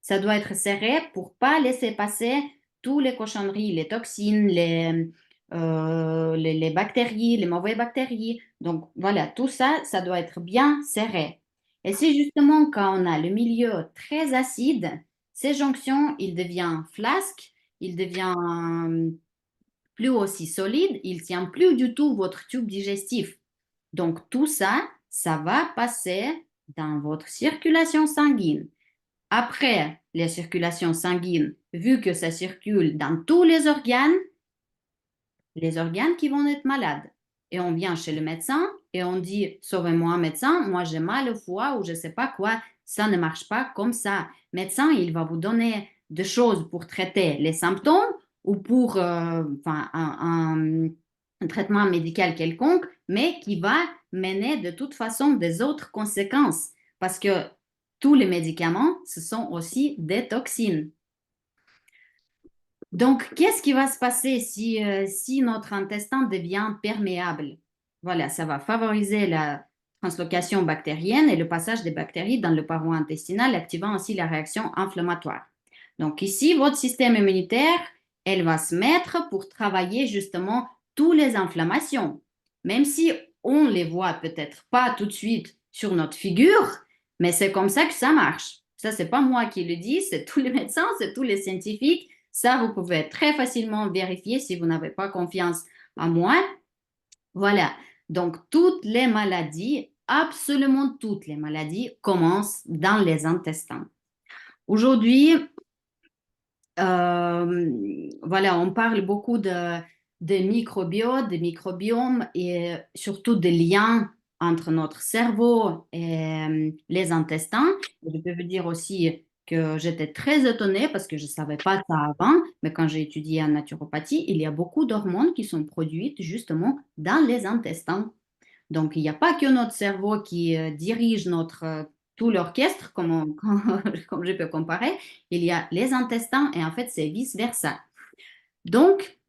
Ça doit être serré pour pas laisser passer tous les cochonneries, les toxines, les bactéries, les mauvaises bactéries. Donc voilà, tout ça, ça doit être bien serré. Et c'est justement quand on a le milieu très acide, ces jonctions, il devient flasque, il devient plus aussi solide, il tient plus du tout votre tube digestif. Donc tout ça, ça va passer dans votre circulation sanguine. Après la circulation sanguine, vu que ça circule dans tous les organes qui vont être malades. Et on vient chez le médecin et on dit, sauvez-moi, médecin, moi j'ai mal au foie ou je ne sais pas quoi, ça ne marche pas comme ça. Médecin, il va vous donner des choses pour traiter les symptômes ou pour enfin, un traitement médical quelconque, mais qui va mener de toute façon des autres conséquences, parce que tous les médicaments, ce sont aussi des toxines. Donc, qu'est-ce qui va se passer si notre intestin devient perméable? Voilà, ça va favoriser la translocation bactérienne et le passage des bactéries dans le paroi intestinal, activant ainsi la réaction inflammatoire. Donc, ici, votre système immunitaire, elle va se mettre pour travailler justement toutes les inflammations. Même si on les voit peut-être pas tout de suite sur notre figure, mais c'est comme ça que ça marche. Ça, c'est pas moi qui le dis, c'est tous les médecins, c'est tous les scientifiques. Ça, vous pouvez très facilement vérifier si vous n'avez pas confiance en moi. Voilà. Donc, toutes les maladies, absolument toutes les maladies, commencent dans les intestins. Aujourd'hui, voilà, on parle beaucoup de microbiote, de microbiome et surtout des liens entre notre cerveau et les intestins. Je peux vous dire aussi que j'étais très étonnée parce que je ne savais pas ça avant, mais quand j'ai étudié en naturopathie, il y a beaucoup d'hormones qui sont produites justement dans les intestins. Donc, il n'y a pas que notre cerveau qui dirige tout l'orchestre, comme je peux comparer. Il y a les intestins et en fait, c'est vice-versa. Donc,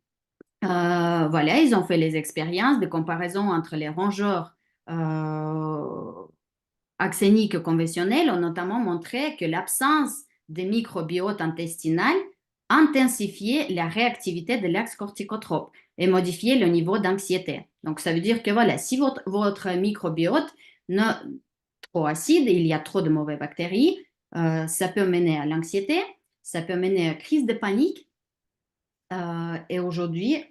voilà, ils ont fait les expériences de comparaison entre les rongeurs axéniques conventionnels, ont notamment montré que l'absence de microbiote intestinal intensifiait la réactivité de l'axe corticotrope et modifiait le niveau d'anxiété. Donc, ça veut dire que voilà, si votre microbiote est trop acide, il y a trop de mauvaises bactéries, ça peut mener à l'anxiété, ça peut mener à une crise de panique. Et aujourd'hui,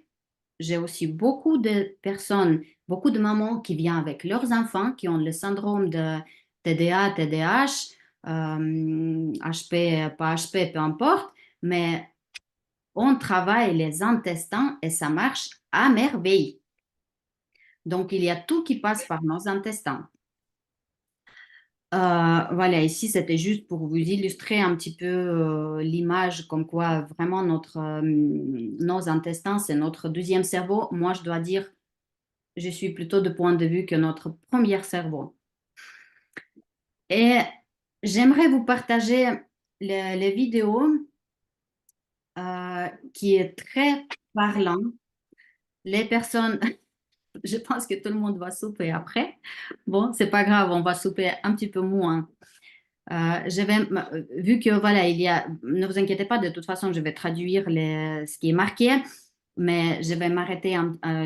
j'ai aussi beaucoup de personnes, beaucoup de mamans qui viennent avec leurs enfants qui ont le syndrome de TDA, TDAH, HP, pas HP, peu importe, mais on travaille les intestins et ça marche à merveille. Donc, il y a tout qui passe par nos intestins. Voilà, ici, c'était juste pour vous illustrer un petit peu l'image, comme quoi vraiment nos intestins, c'est notre deuxième cerveau. Moi, je dois dire, je suis plutôt de point de vue que notre premier cerveau. Et j'aimerais vous partager les vidéos qui est très parlant. Les personnes, je pense que tout le monde va souper après. Bon, c'est pas grave, on va souper un petit peu moins. Vu que voilà, ne vous inquiétez pas, de toute façon, je vais traduire ce qui est marqué, mais je vais m'arrêter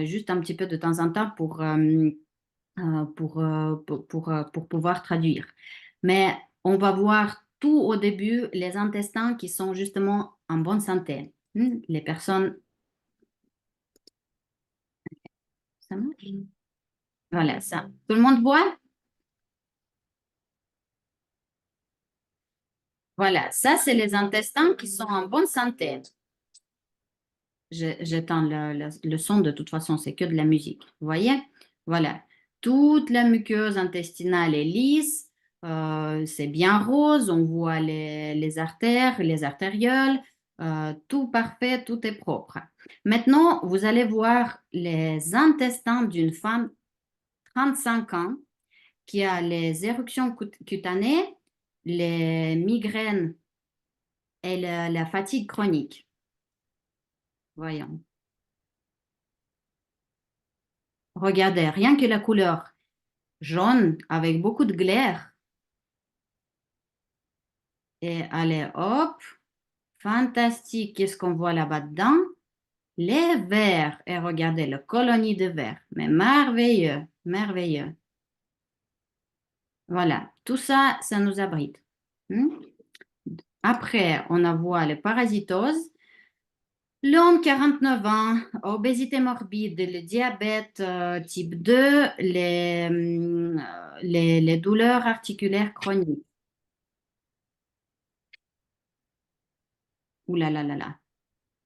juste un petit peu de temps en temps pour pouvoir traduire. Mais on va voir tout au début les intestins qui sont justement en bonne santé. Les personnes, ça marche? Voilà, ça. Tout le monde voit? Voilà, ça, c'est les intestins qui sont en bonne santé. J'éteins le son, de toute façon, c'est que de la musique. Vous voyez? Voilà. Toute la muqueuse intestinale est lisse, c'est bien rose, on voit les artères, les artérioles, tout parfait, tout est propre. Maintenant, vous allez voir les intestins d'une femme 35 ans qui a les éruptions cutanées, les migraines et la fatigue chronique. Voyons. Regardez, rien que la couleur jaune avec beaucoup de glaire. Et allez, hop, fantastique. Qu'est-ce qu'on voit là-bas dedans? Les vers. Et regardez, la colonie de vers. Mais merveilleux, merveilleux. Voilà, tout ça, ça nous abrite. Hmm? Après, on a voit les parasitoses. L'homme 49 ans, obésité morbide, le diabète type 2, les douleurs articulaires chroniques. Ouh là là là là.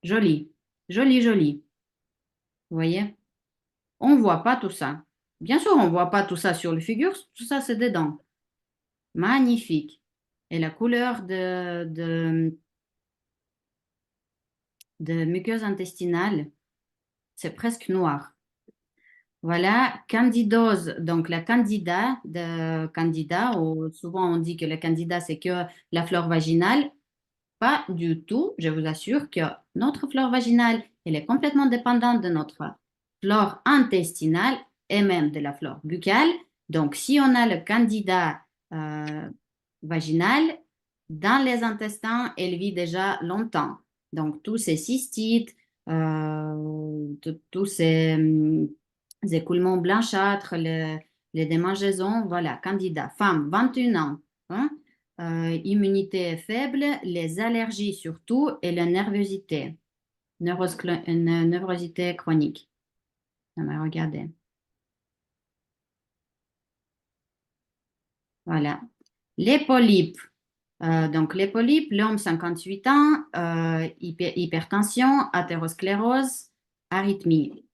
Joli, joli, joli. Vous voyez? On ne voit pas tout ça. Bien sûr, on ne voit pas tout ça sur le figure, tout ça c'est dedans. Magnifique. Et la couleur de muqueuse intestinale, c'est presque noir. Voilà, candidose, donc la candida, ou souvent on dit que le candida c'est que la flore vaginale. Pas du tout. Je vous assure que notre flore vaginale, elle est complètement dépendante de notre flore intestinale et même de la flore buccale. Donc, si on a le candida euh, vaginal, dans les intestins, elle vit déjà longtemps. Donc, tous ces cystites, tous ces écoulements blanchâtres, les démangeaisons, voilà, candida. Femme, 21 ans. Hein? Immunité faible, les allergies surtout et la nervosité, névrosité chronique. On va regarder. Voilà. Les polypes. Donc, les polypes, l'homme 58 ans, hypertension, athérosclérose, arythmie.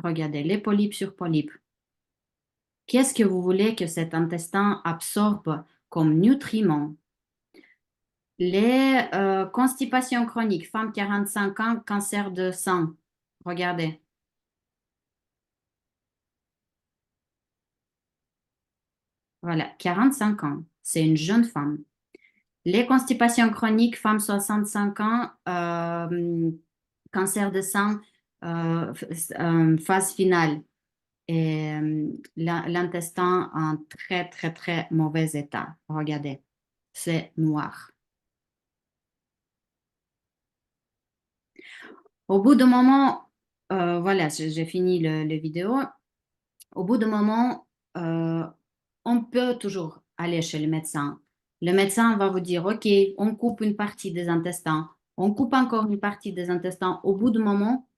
Regardez, les polypes sur polypes. Qu'est-ce que vous voulez que cet intestin absorbe comme nutriments? Les constipations chroniques, femme 45 ans, cancer de sang. Regardez. Voilà, 45 ans. C'est une jeune femme. Les constipations chroniques, femme 65 ans, cancer de sang, phase finale. Et l'intestin en très, très, très mauvais état. Regardez, c'est noir. Au bout d'un moment, voilà, j'ai fini le vidéo. Au bout d'un moment, on peut toujours aller chez le médecin. Le médecin va vous dire, OK, on coupe une partie des intestins, on coupe encore une partie des intestins. Au bout d'un moment,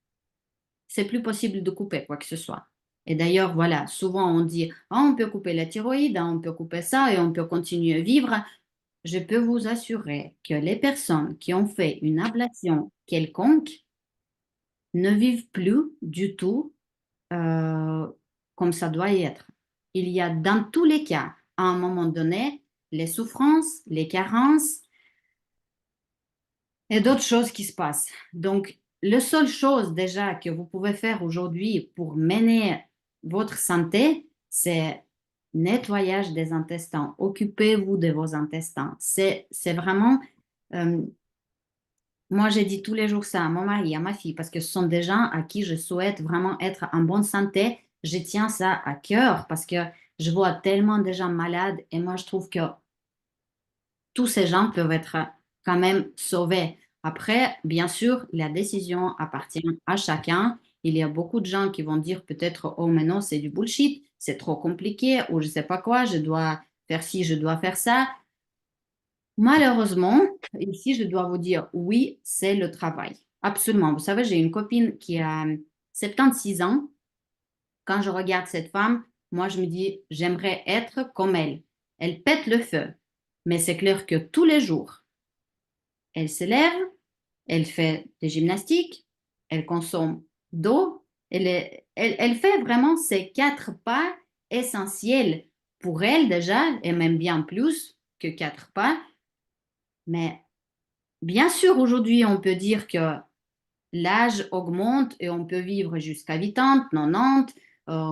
c'est plus possible de couper quoi que ce soit. Et d'ailleurs, voilà, souvent on dit, ah, on peut couper la thyroïde, ah, on peut couper ça et on peut continuer à vivre. Je peux vous assurer que les personnes qui ont fait une ablation quelconque ne vivent plus du tout euh, comme ça doit être. Il y a dans tous les cas, à un moment donné, les souffrances, les carences et d'autres choses qui se passent. Donc, la seule chose déjà que vous pouvez faire aujourd'hui pour mener votre santé, c'est nettoyage des intestins. Occupez-vous de vos intestins. C'est vraiment, euh, moi j'ai dit tous les jours ça à mon mari, à ma fille, parce que ce sont des gens à qui je souhaite vraiment être en bonne santé. Je tiens ça à cœur parce que je vois tellement de gens malades et moi je trouve que tous ces gens peuvent être quand même sauvés. Après, bien sûr, la décision appartient à chacun. Il y a beaucoup de gens qui vont dire peut-être, oh, mais non, c'est du bullshit, c'est trop compliqué, ou je sais pas quoi, je dois faire ci, je dois faire ça. Malheureusement, ici, je dois vous dire, oui, c'est le travail. Absolument. Vous savez, j'ai une copine qui a 76 ans. Quand je regarde cette femme, moi, je me dis, j'aimerais être comme elle. Elle pète le feu. Mais c'est clair que tous les jours, elle se lève, elle fait des gymnastiques, elle consomme d'eau, elle fait vraiment ces 4 pas essentiels pour elle déjà, et même bien plus que 4 pas. Mais bien sûr, aujourd'hui, on peut dire que l'âge augmente et on peut vivre jusqu'à 80, 90,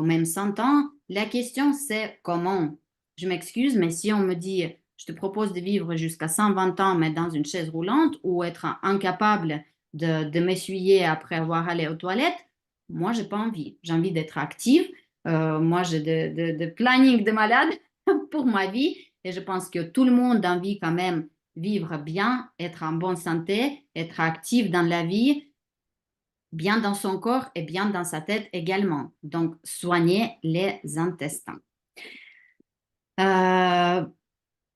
même 100 ans. La question, c'est comment? Je m'excuse, mais si on me dit, je te propose de vivre jusqu'à 120 ans, mais dans une chaise roulante, ou être incapable de m'essuyer après avoir allé aux toilettes, moi, j'ai pas envie. J'ai envie d'être active. Moi, j'ai de planning de malade pour ma vie et je pense que tout le monde a envie quand même vivre bien, être en bonne santé, être actif dans la vie, bien dans son corps et bien dans sa tête également. Donc, soigner les intestins. Euh,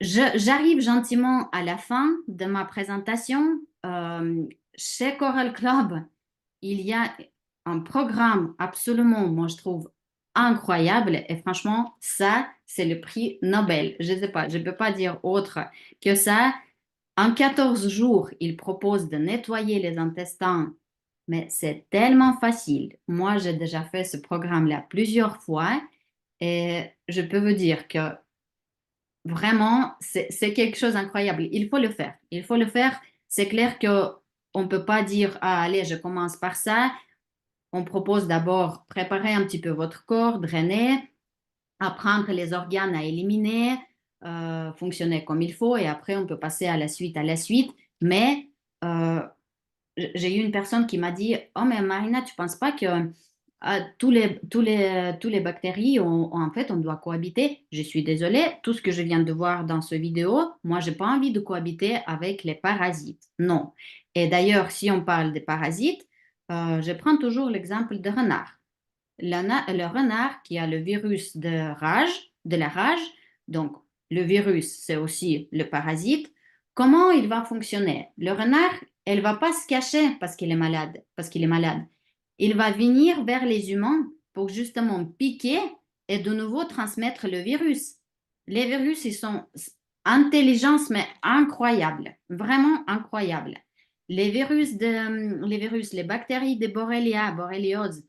J'arrive gentiment à la fin de ma présentation. Chez Coral Club, il y a un programme absolument, moi je trouve, incroyable. Et franchement, ça, c'est le prix Nobel. Je ne sais pas, je ne peux pas dire autre que ça. En 14 jours, il propose de nettoyer les intestins, mais c'est tellement facile. Moi, j'ai déjà fait ce programme-là plusieurs fois et je peux vous dire que vraiment, c'est quelque chose d'incroyable. Il faut le faire. Il faut le faire. C'est clair que on ne peut pas dire, ah, allez, je commence par ça. on propose d'abord préparer un petit peu votre corps, drainer, apprendre les organes à éliminer, fonctionner comme il faut, et après on peut passer à la suite, à la suite. Mais euh, j'ai eu une personne qui m'a dit, oh mais Marina, tu penses pas que tous les bactéries, en fait, on doit cohabiter? Je suis désolée, tout ce que je viens de voir dans ce vidéo, moi, j'ai pas envie de cohabiter avec les parasites. Non. Et d'ailleurs, si on parle des parasites, je prends toujours l'exemple de renard. Le renard qui a le virus de la rage, donc le virus, c'est aussi le parasite. Comment il va fonctionner? Le renard, elle va pas se cacher parce qu'il est malade, parce qu'il est malade. Il va venir vers les humains pour justement piquer et de nouveau transmettre le virus. Les virus, ils sont intelligence, mais incroyable, vraiment incroyable. Les bactéries de Borrelia, borréliose,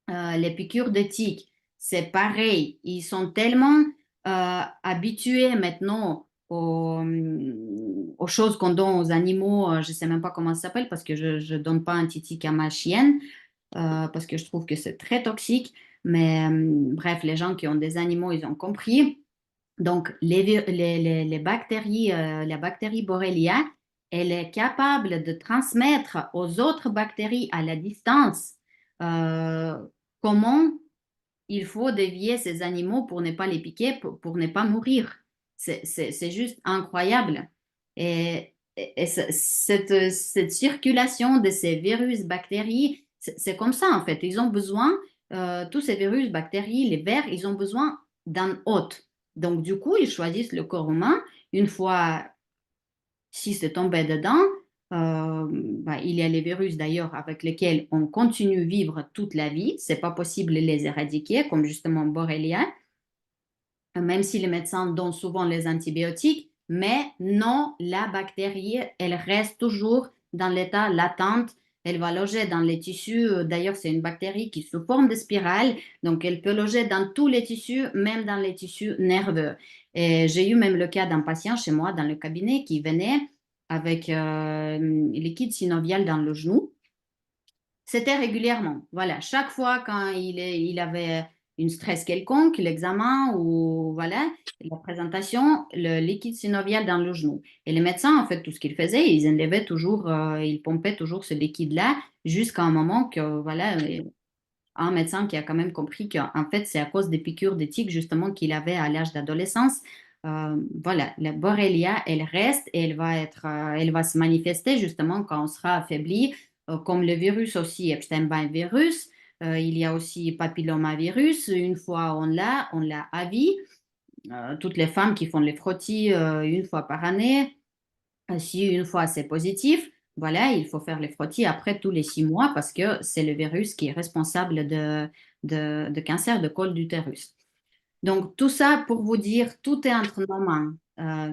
les piqûres de tiques, c'est pareil. Ils sont tellement habitués maintenant aux choses qu'on donne aux animaux. Je ne sais même pas comment ça s'appelle parce que je ne donne pas un titique à ma chienne parce que je trouve que c'est très toxique. Mais bref, les gens qui ont des animaux, ils ont compris. Donc, les bactéries, la bactérie Borrelia, elle est capable de transmettre aux autres bactéries à la distance euh, comment il faut dévier ces animaux pour ne pas les piquer, pour ne pas mourir. C'est juste incroyable. Et cette circulation de ces virus, bactéries, c'est comme ça en fait. Ils ont besoin, tous ces virus, bactéries, les vers, ils ont besoin d'un hôte. Donc du coup, ils choisissent le corps humain. Une fois si c'est tombé dedans, il y a les virus d'ailleurs avec lesquels on continue à vivre toute la vie. C'est pas possible de les éradiquer, comme justement Borrelia, même si les médecins donnent souvent les antibiotiques. Mais non, la bactérie, elle reste toujours dans l'état latente. Elle va loger dans les tissus. D'ailleurs, c'est une bactérie qui sous forme de spirale, donc elle peut loger dans tous les tissus, même dans les tissus nerveux. Et j'ai eu même le cas d'un patient chez moi dans le cabinet qui venait avec liquide synovial dans le genou. C'était régulièrement. Voilà, chaque fois quand il avait une stress quelconque, l'examen ou voilà, la présentation, le liquide synovial dans le genou. Et les médecins, en fait, tout ce qu'ils faisaient, ils enlevaient toujours, ils pompaient toujours ce liquide-là jusqu'à un moment que, voilà, un médecin qui a quand même compris qu'en fait, c'est à cause des piqûres de tiques, justement, qu'il avait à l'âge d'adolescence. Voilà, la borrelia, elle reste et elle va se manifester justement quand on sera affaibli, comme le virus aussi, Epstein-Barr virus. Il y a aussi papillomavirus. Une fois on l'a à vie. Toutes les femmes qui font les frottis une fois par année, si une fois c'est positif, voilà, il faut faire les frottis après tous les 6 mois parce que c'est le virus qui est responsable de cancer de col d'utérus. Donc, tout ça pour vous dire, tout est entre nos mains.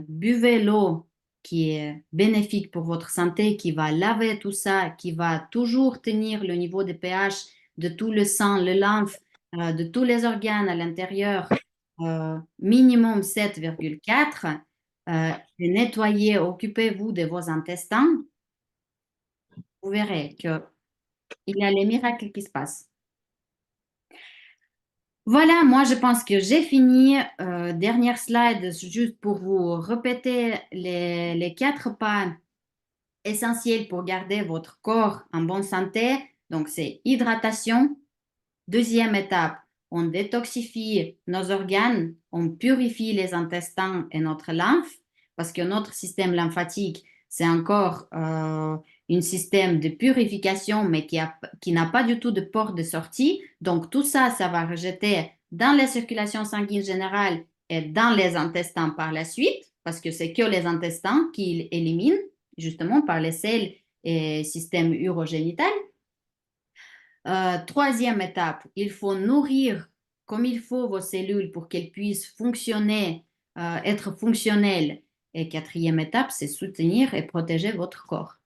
Buvez l'eau qui est bénéfique pour votre santé, qui va laver tout ça, qui va toujours tenir le niveau de pH de tout le sang, le lymphe, de tous les organes à l'intérieur, minimum 7,4. Et nettoyez, occupez-vous de vos intestins. Vous verrez qu'il y a les miracles qui se passent. Voilà, moi je pense que j'ai fini. Dernière slide, juste pour vous répéter les 4 pas essentiels pour garder votre corps en bonne santé. Donc c'est hydratation. Deuxième étape, on détoxifie nos organes, on purifie les intestins et notre lymphe, parce que notre système lymphatique, c'est encore un système de purification, mais qui n'a pas du tout de port de sortie. Donc tout ça, ça va rejeter dans la circulation sanguine générale et dans les intestins par la suite, parce que c'est que les intestins qui éliminent, justement par les selles et système urogénital. Troisième étape, il faut nourrir comme il faut vos cellules pour qu'elles puissent fonctionner, être fonctionnelles. Et quatrième étape, c'est soutenir et protéger votre corps.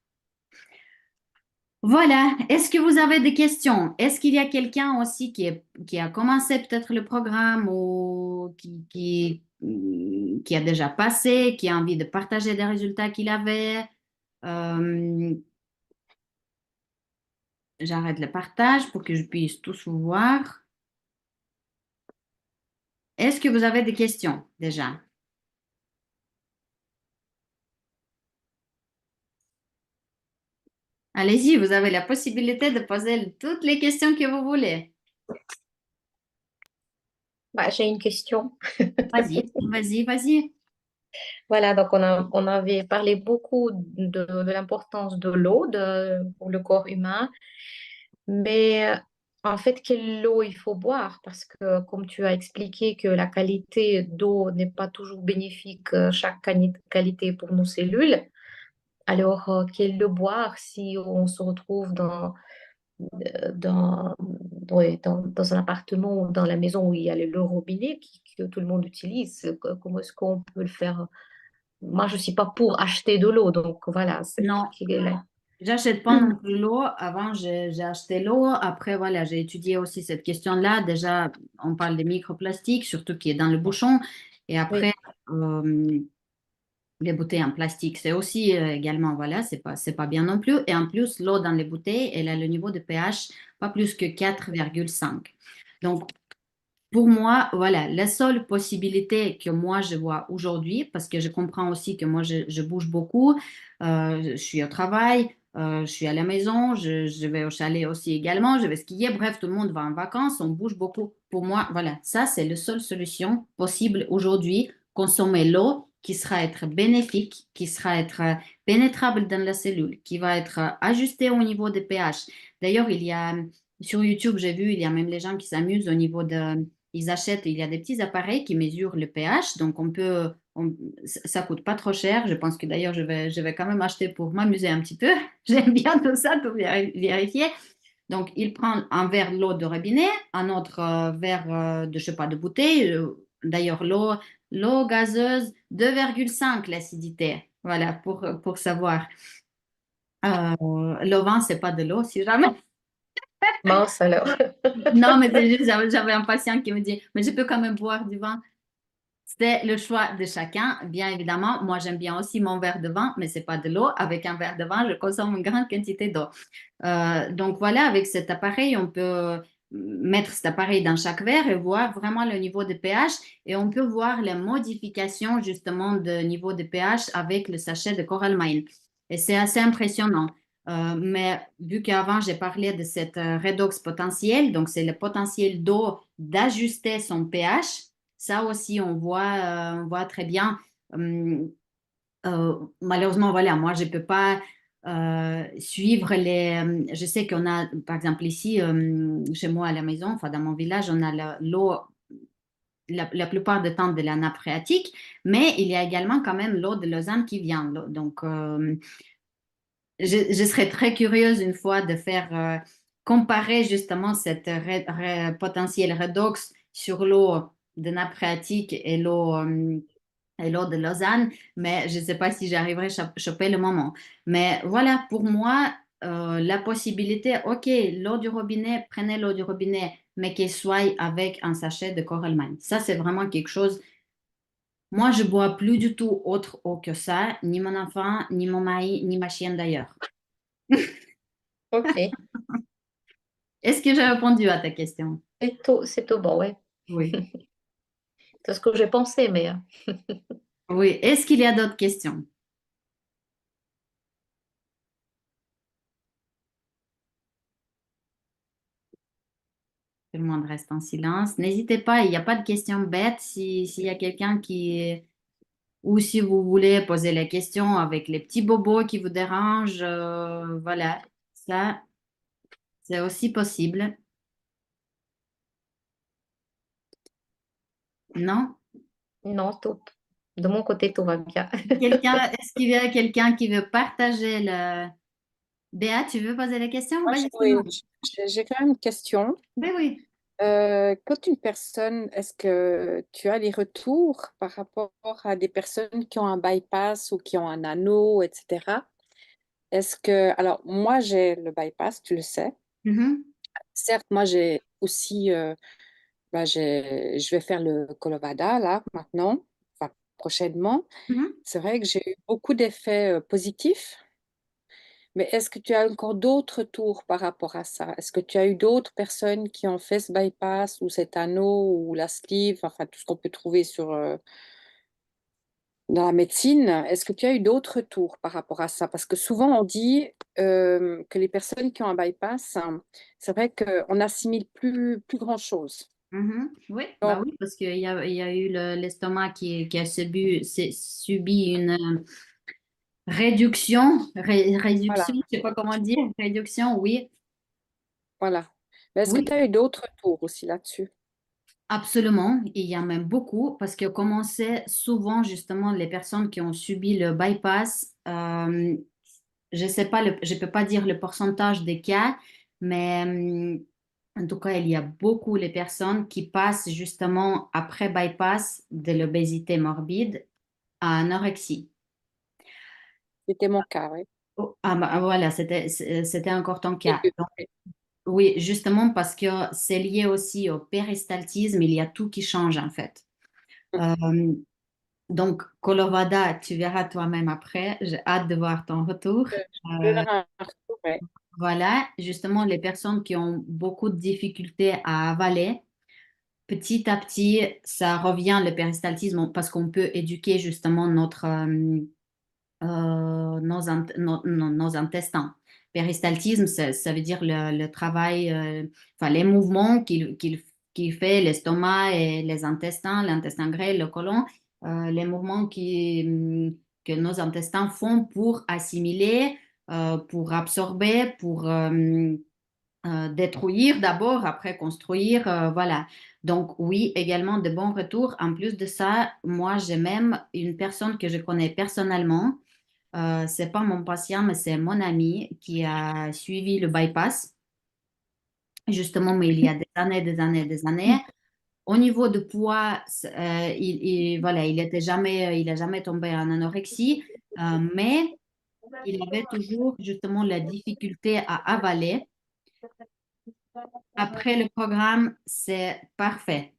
Voilà. Est-ce que vous avez des questions? Est-ce qu'il y a quelqu'un aussi qui a commencé peut-être le programme ou qui a déjà passé, qui a envie de partager des résultats qu'il avait? Euh, j'arrête le partage pour que je puisse tous vous voir. Est-ce que vous avez des questions déjà? Allez-y, vous avez la possibilité de poser toutes les questions que vous voulez. Bah, j'ai une question. Vas-y, vas-y, vas-y. Voilà, donc on avait parlé beaucoup de l'importance de l'eau pour le corps humain, mais en fait, quelle eau il faut boire? Parce que comme tu as expliqué que la qualité d'eau n'est pas toujours bénéfique, chaque qualité pour nos cellules, alors quelle eau boire si on se retrouve dans un appartement ou dans la maison où il y a le robinet que tout le monde utilise? Comment est-ce qu'on peut le faire? Moi, je ne suis pas pour acheter de l'eau, donc voilà, c'est Non, qui est là. j'achète pas non plus l'eau. Avant, j'ai acheté l'eau. Après, voilà, j'ai étudié aussi cette question-là. Déjà, on parle des microplastiques, surtout qui est dans le bouchon. Et après, Oui, euh, les bouteilles en plastique, c'est aussi également, voilà, c'est pas bien non plus. Et en plus, l'eau dans les bouteilles, elle a le niveau de pH pas plus que 4,5. Donc, pour moi, voilà, la seule possibilité que moi je vois aujourd'hui, parce que je comprends aussi que moi je bouge beaucoup, je suis au travail, je suis à la maison, je vais au chalet aussi également, je vais skier, bref, tout le monde va en vacances, on bouge beaucoup. Pour moi, voilà, ça c'est la seule solution possible aujourd'hui, consommer l'eau qui sera être bénéfique, qui sera être pénétrable dans la cellule, qui va être ajustée au niveau des pH. D'ailleurs, il y a sur YouTube, j'ai vu, il y a même les gens qui s'amusent au niveau de ils achètent, il y a des petits appareils qui mesurent le pH, donc ça coûte pas trop cher. Je pense que d'ailleurs, je vais quand même acheter pour m'amuser un petit peu. J'aime bien tout ça, tout vérifier. Donc, il prend un verre d'eau de robinet, un autre verre de, je sais pas, de bouteille. D'ailleurs, l'eau gazeuse, 2,5 l'acidité. Voilà, pour savoir. Le vin, c'est pas de l'eau, si jamais. mince alors. Non, mais c'est juste, j'avais un patient qui me dit, mais je peux quand même boire du vin. C'est le choix de chacun, bien évidemment. Moi, j'aime bien aussi mon verre de vin, mais c'est pas de l'eau. Avec un verre de vin, je consomme une grande quantité d'eau. Donc voilà, avec cet appareil, on peut mettre cet appareil dans chaque verre et voir vraiment le niveau de pH et on peut voir les modifications justement de niveau de pH avec le sachet de Coral Mine. Et c'est assez impressionnant. Mais vu qu'avant j'ai parlé de cette redox potentiel, donc c'est le potentiel d'eau d'ajuster son pH, ça aussi on voit très bien. Hum, Malheureusement, voilà, moi, je ne peux pas suivre les. Je sais qu'on a, par exemple, ici, chez moi à la maison, enfin, dans mon village, on a l'eau la plupart du temps de la nappe phréatique, mais il y a également quand même l'eau de Lausanne qui vient. Donc, je serais très curieuse une fois de faire comparer justement cette potentiel redox sur l'eau de nappe phréatique et l'eau de Lausanne, mais je ne sais pas si j'arriverai à choper le moment. Mais voilà, pour moi, la possibilité, OK, l'eau du robinet, prenez l'eau du robinet, mais qu'elle soit avec un sachet de Coral Mine. Ça, c'est vraiment quelque chose. Moi, je bois plus du tout autre eau que ça, ni mon enfant, ni mon mari, ni ma chienne d'ailleurs. Ok, Est-ce que j'ai répondu à ta question? c'est tout bon, ouais. Oui. C'est ce que j'ai pensé, mais Oui. Est-ce qu'il y a d'autres questions? Tout le monde reste en silence. N'hésitez pas, il n'y a pas de questions bêtes. S'il y a quelqu'un qui, ou si vous voulez poser la question avec les petits bobos qui vous dérangent, voilà, ça, c'est aussi possible. Non? non, tout. De mon côté, tout va bien. Est-ce qu'il y a quelqu'un qui veut partager le... Béa, tu veux poser la question? Moi, Vas-y, oui, Simon. j'ai quand même une question. Oui, oui. Quand une personne, est-ce que tu as des retours par rapport à des personnes qui ont un bypass ou qui ont un anneau, etc. Est-ce que, alors moi j'ai le bypass, tu le sais. Mhm, Certes, moi j'ai aussi, je vais faire le Colovada là maintenant, enfin prochainement. mhm. C'est vrai que j'ai eu beaucoup d'effets positifs, Mais est-ce que tu as encore d'autres tours par rapport à ça? Est-ce que tu as eu d'autres personnes qui ont fait ce bypass ou cet anneau ou la sleeve, enfin tout ce qu'on peut trouver dans la médecine? Est-ce que tu as eu d'autres tours par rapport à ça? Parce que souvent on dit que les personnes qui ont un bypass, hein, c'est vrai qu'on n'assimile plus grand-chose. Mhm. Oui, bah Donc oui, parce il y a eu l'estomac qui a subi une réduction, voilà, je sais pas comment dire, réduction, oui. voilà. Mais est-ce que Oui, tu as eu d'autres tours aussi là-dessus? absolument. Il y a même beaucoup, parce que comme on sait, souvent, justement, les personnes qui ont subi le bypass, je sais pas, je peux pas dire le pourcentage des cas, mais en tout cas, il y a beaucoup les personnes qui passent justement après bypass de l'obésité morbide à anorexie. C'était mon cas, oui. Oh, ah bah, voilà, c'était encore ton Les cas. deux, Donc, oui. oui, justement parce que c'est lié aussi au péristaltisme, il y a tout qui change en fait. Euh, donc, Colovada, tu verras toi-même après. J'ai hâte de voir ton retour. Je vais Euh, vers un retour, ouais. voilà, justement, les personnes qui ont beaucoup de difficultés à avaler, petit à petit, ça revient le péristaltisme parce qu'on peut éduquer justement nos intestins. Péristaltisme, ça veut dire le travail, enfin les mouvements qu'il fait l'estomac et les intestins, l'intestin grêle, le côlon, les mouvements que nos intestins font pour assimiler, pour absorber, pour détruire d'abord, après construire, voilà. Donc oui, également de bons retours. En plus de ça, moi j'ai même une personne que je connais personnellement, c'est pas mon patient, mais c'est mon ami qui a suivi le bypass, justement, mais il y a des années, des années, des années. Au niveau de poids, voilà, il a jamais tombé en anorexie, mais il avait toujours justement la difficulté à avaler. Après le programme, c'est parfait.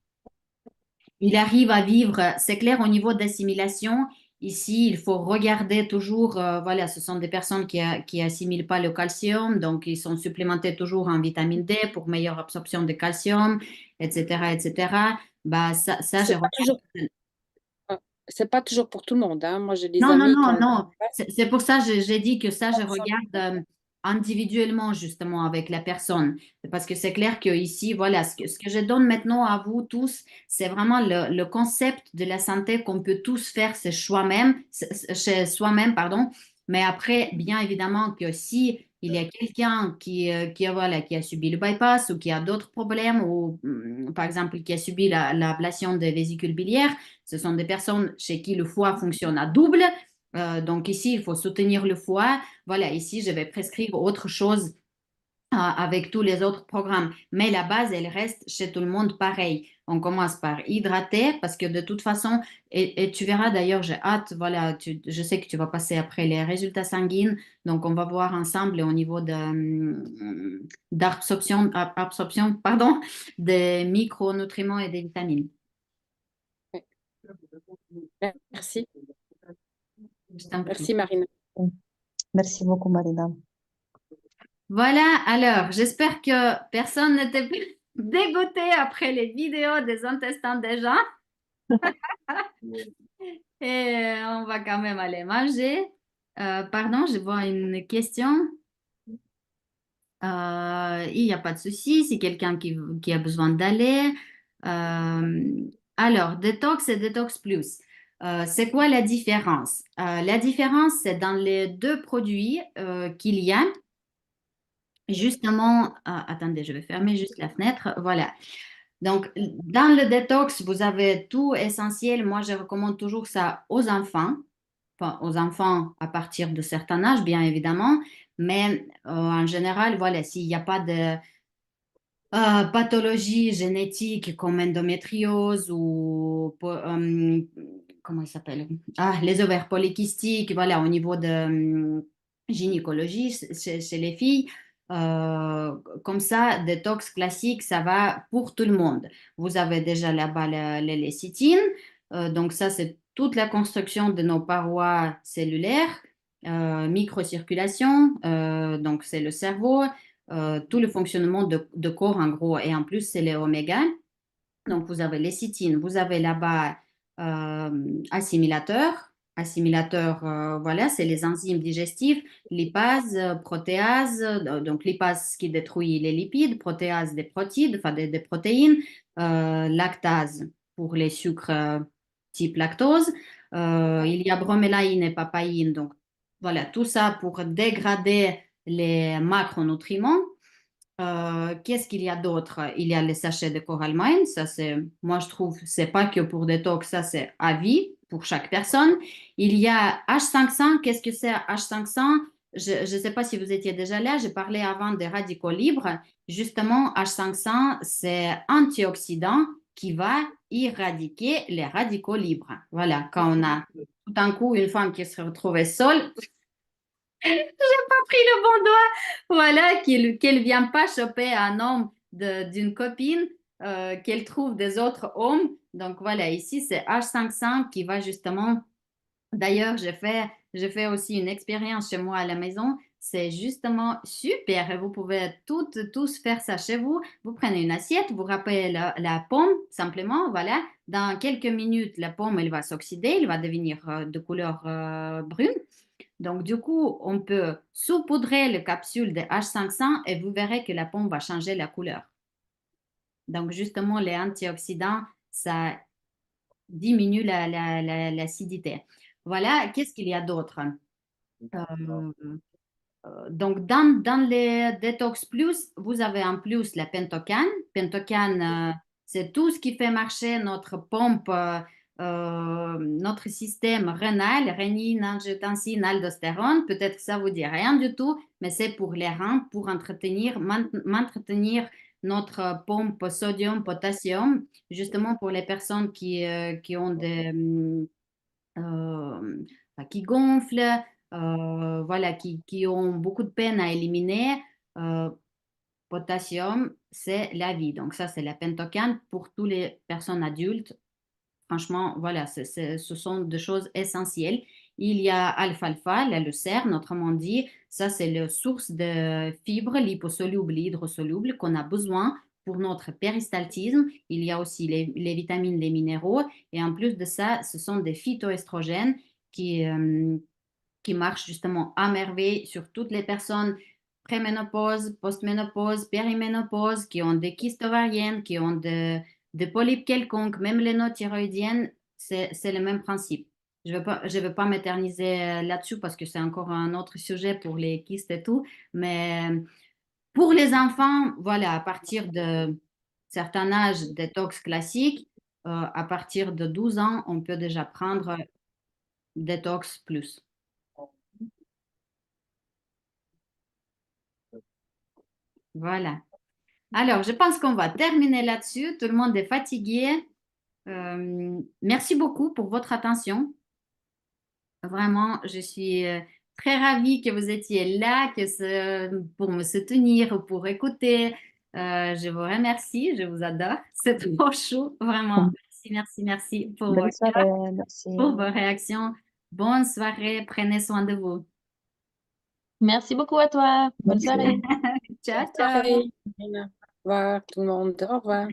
Il arrive à vivre, c'est clair, au niveau d'assimilation. Ici, il faut regarder toujours, voilà, ce sont des personnes qui assimilent pas le calcium, donc ils sont supplémentés toujours en vitamine D pour meilleure absorption de calcium, etc., etc. Bah, ça, je C'est pas toujours, regarde. c'est pas toujours pour tout le monde, hein. Moi, j'ai des Non, non, amis qui non, ont le non. bypass. C'est pour ça que j'ai dit que ça, je Sont regarde individuellement, justement, avec la personne. Parce que c'est clair que ici, voilà, ce que je donne maintenant à vous tous, c'est vraiment le concept de la santé qu'on peut tous faire chez soi-même, pardon. Mais après, bien évidemment que si il y a quelqu'un voilà, qui a subi le bypass ou qui a d'autres problèmes, ou par exemple qui a subi l'ablation des vésicules biliaires, ce sont des personnes chez qui le foie fonctionne à double. Donc ici, il faut soutenir le foie. Voilà, ici, je vais prescrire autre chose avec tous les autres programmes. Mais la base, elle reste chez tout le monde pareil. On commence par hydrater parce que de toute façon, et tu verras d'ailleurs, j'ai hâte, voilà, je sais que tu vas passer après les résultats sanguines. Donc on va voir ensemble au niveau d'absorption, pardon, des micronutriments et des vitamines. ouais. Merci. Je t'en prie. Merci, Marine. Merci beaucoup, Marina. Voilà, alors j'espère que personne n'était plus dégoûté après les vidéos des intestins des gens. Et on va quand même aller manger. Pardon, je vois une question. Il n'y a pas de souci, c'est quelqu'un qui a besoin d'aller. Alors, détox et détox plus. C'est quoi la différence? La différence, c'est dans les deux produits qu'il y a. Justement, attendez, je vais fermer juste la fenêtre. Voilà. Donc, dans le détox, vous avez tout essentiel. Moi, je recommande toujours ça aux enfants, enfin, aux enfants à partir de certain âge, bien évidemment. Mais en général, voilà, s'il n'y a pas de pathologie génétique comme endométriose ou comment il s'appelle? Ah, les ovaires polykystiques, voilà, au niveau de gynécologie chez les filles. euh, Comme ça, détox classique, ça va pour tout le monde. Vous avez déjà là-bas les lécithines, donc ça, c'est toute la construction de nos parois cellulaires. microcirculation, donc c'est le cerveau, tout le fonctionnement de corps en gros, et en plus c'est les oméga. Donc vous avez lécithine, vous avez là-bas assimilateur. Assimilateur, voilà, c'est les enzymes digestifs, lipase, protéase, donc lipase qui détruit les lipides, protéase des protéines, enfin des protéines, lactase pour les sucres type lactose. Il y a bromélaïne et papaïne, donc voilà, tout ça pour dégrader les macronutriments. Qu'est-ce qu'il y a d'autre? Il y a les sachets de Coralmine, ça c'est, moi je trouve, c'est pas que pour détox, ça c'est à vie pour chaque personne. Il y a H500, qu'est-ce que c'est H500? Je ne sais pas si vous étiez déjà là, j'ai parlé avant des radicaux libres. Justement, H500, c'est antioxydant qui va éradiquer les radicaux libres. Voilà, quand on a tout d'un coup une femme qui se retrouvait seule, pas pris le bon doigt, voilà, qu'elle vient pas choper un homme d'une copine, qu'elle trouve des autres hommes. Donc voilà, ici c'est H500 qui va justement, d'ailleurs j'ai fait aussi une expérience chez moi à la maison, c'est justement super et vous pouvez tous faire ça chez vous. Vous prenez une assiette, vous râpez la pomme simplement, voilà, dans quelques minutes la pomme elle va s'oxyder, elle va devenir de couleur brune. Donc, du coup, on peut saupoudrer les capsules de H500 et vous verrez que la pomme va changer la couleur. Donc, justement, les antioxydants, ça diminue l'acidité. Voilà, qu'est-ce qu'il y a d'autre? Euh, donc, dans les Detox Plus, vous avez en plus la pentokane. Pentokane, c'est tout ce qui fait marcher notre pompe, notre système rénal, rénine, angiotensine, aldostérone. Peut-être que ça vous dit rien du tout, mais c'est pour les reins, pour maintenir notre pompe sodium-potassium, justement pour les personnes qui ont euh, qui gonflent, voilà, qui ont beaucoup de peine à éliminer. Euh, Potassium, c'est la vie. Donc ça, c'est la pentokane pour toutes les personnes adultes. Franchement, voilà, ce sont des choses essentielles. Il y a alfalfa, la lucerne, autrement dit, ça c'est la source de fibres liposolubles et hydrosolubles qu'on a besoin pour notre péristaltisme. Il y a aussi les vitamines, les minéraux. Et en plus de ça, ce sont des phytoestrogènes qui, euh, qui marchent justement à merveille sur toutes les personnes préménopause, postménopause, périménopause, qui ont des kystes ovariennes, qui ont des polypes quelconques, même les nodes thyroïdiennes, c'est le même principe. Je vais pas m'éterniser là-dessus parce que c'est encore un autre sujet pour les kystes et tout, mais pour les enfants, voilà, à partir de certain âge détox classique, à partir de 12 ans, on peut déjà prendre détox plus. Voilà. Alors, je pense qu'on va terminer là-dessus. Tout le monde est fatigué. Merci beaucoup pour votre attention. Vraiment, je suis très ravie que vous étiez là, pour me soutenir ou pour écouter. Je vous remercie, je vous adore. C'est trop chaud, vraiment. Merci Bonne soirée, merci. pour vos réactions. Bonne soirée, prenez soin de vous. Merci beaucoup à toi. Bonne soirée. Ciao, ciao. Pareil. Au revoir tout le monde. Au revoir.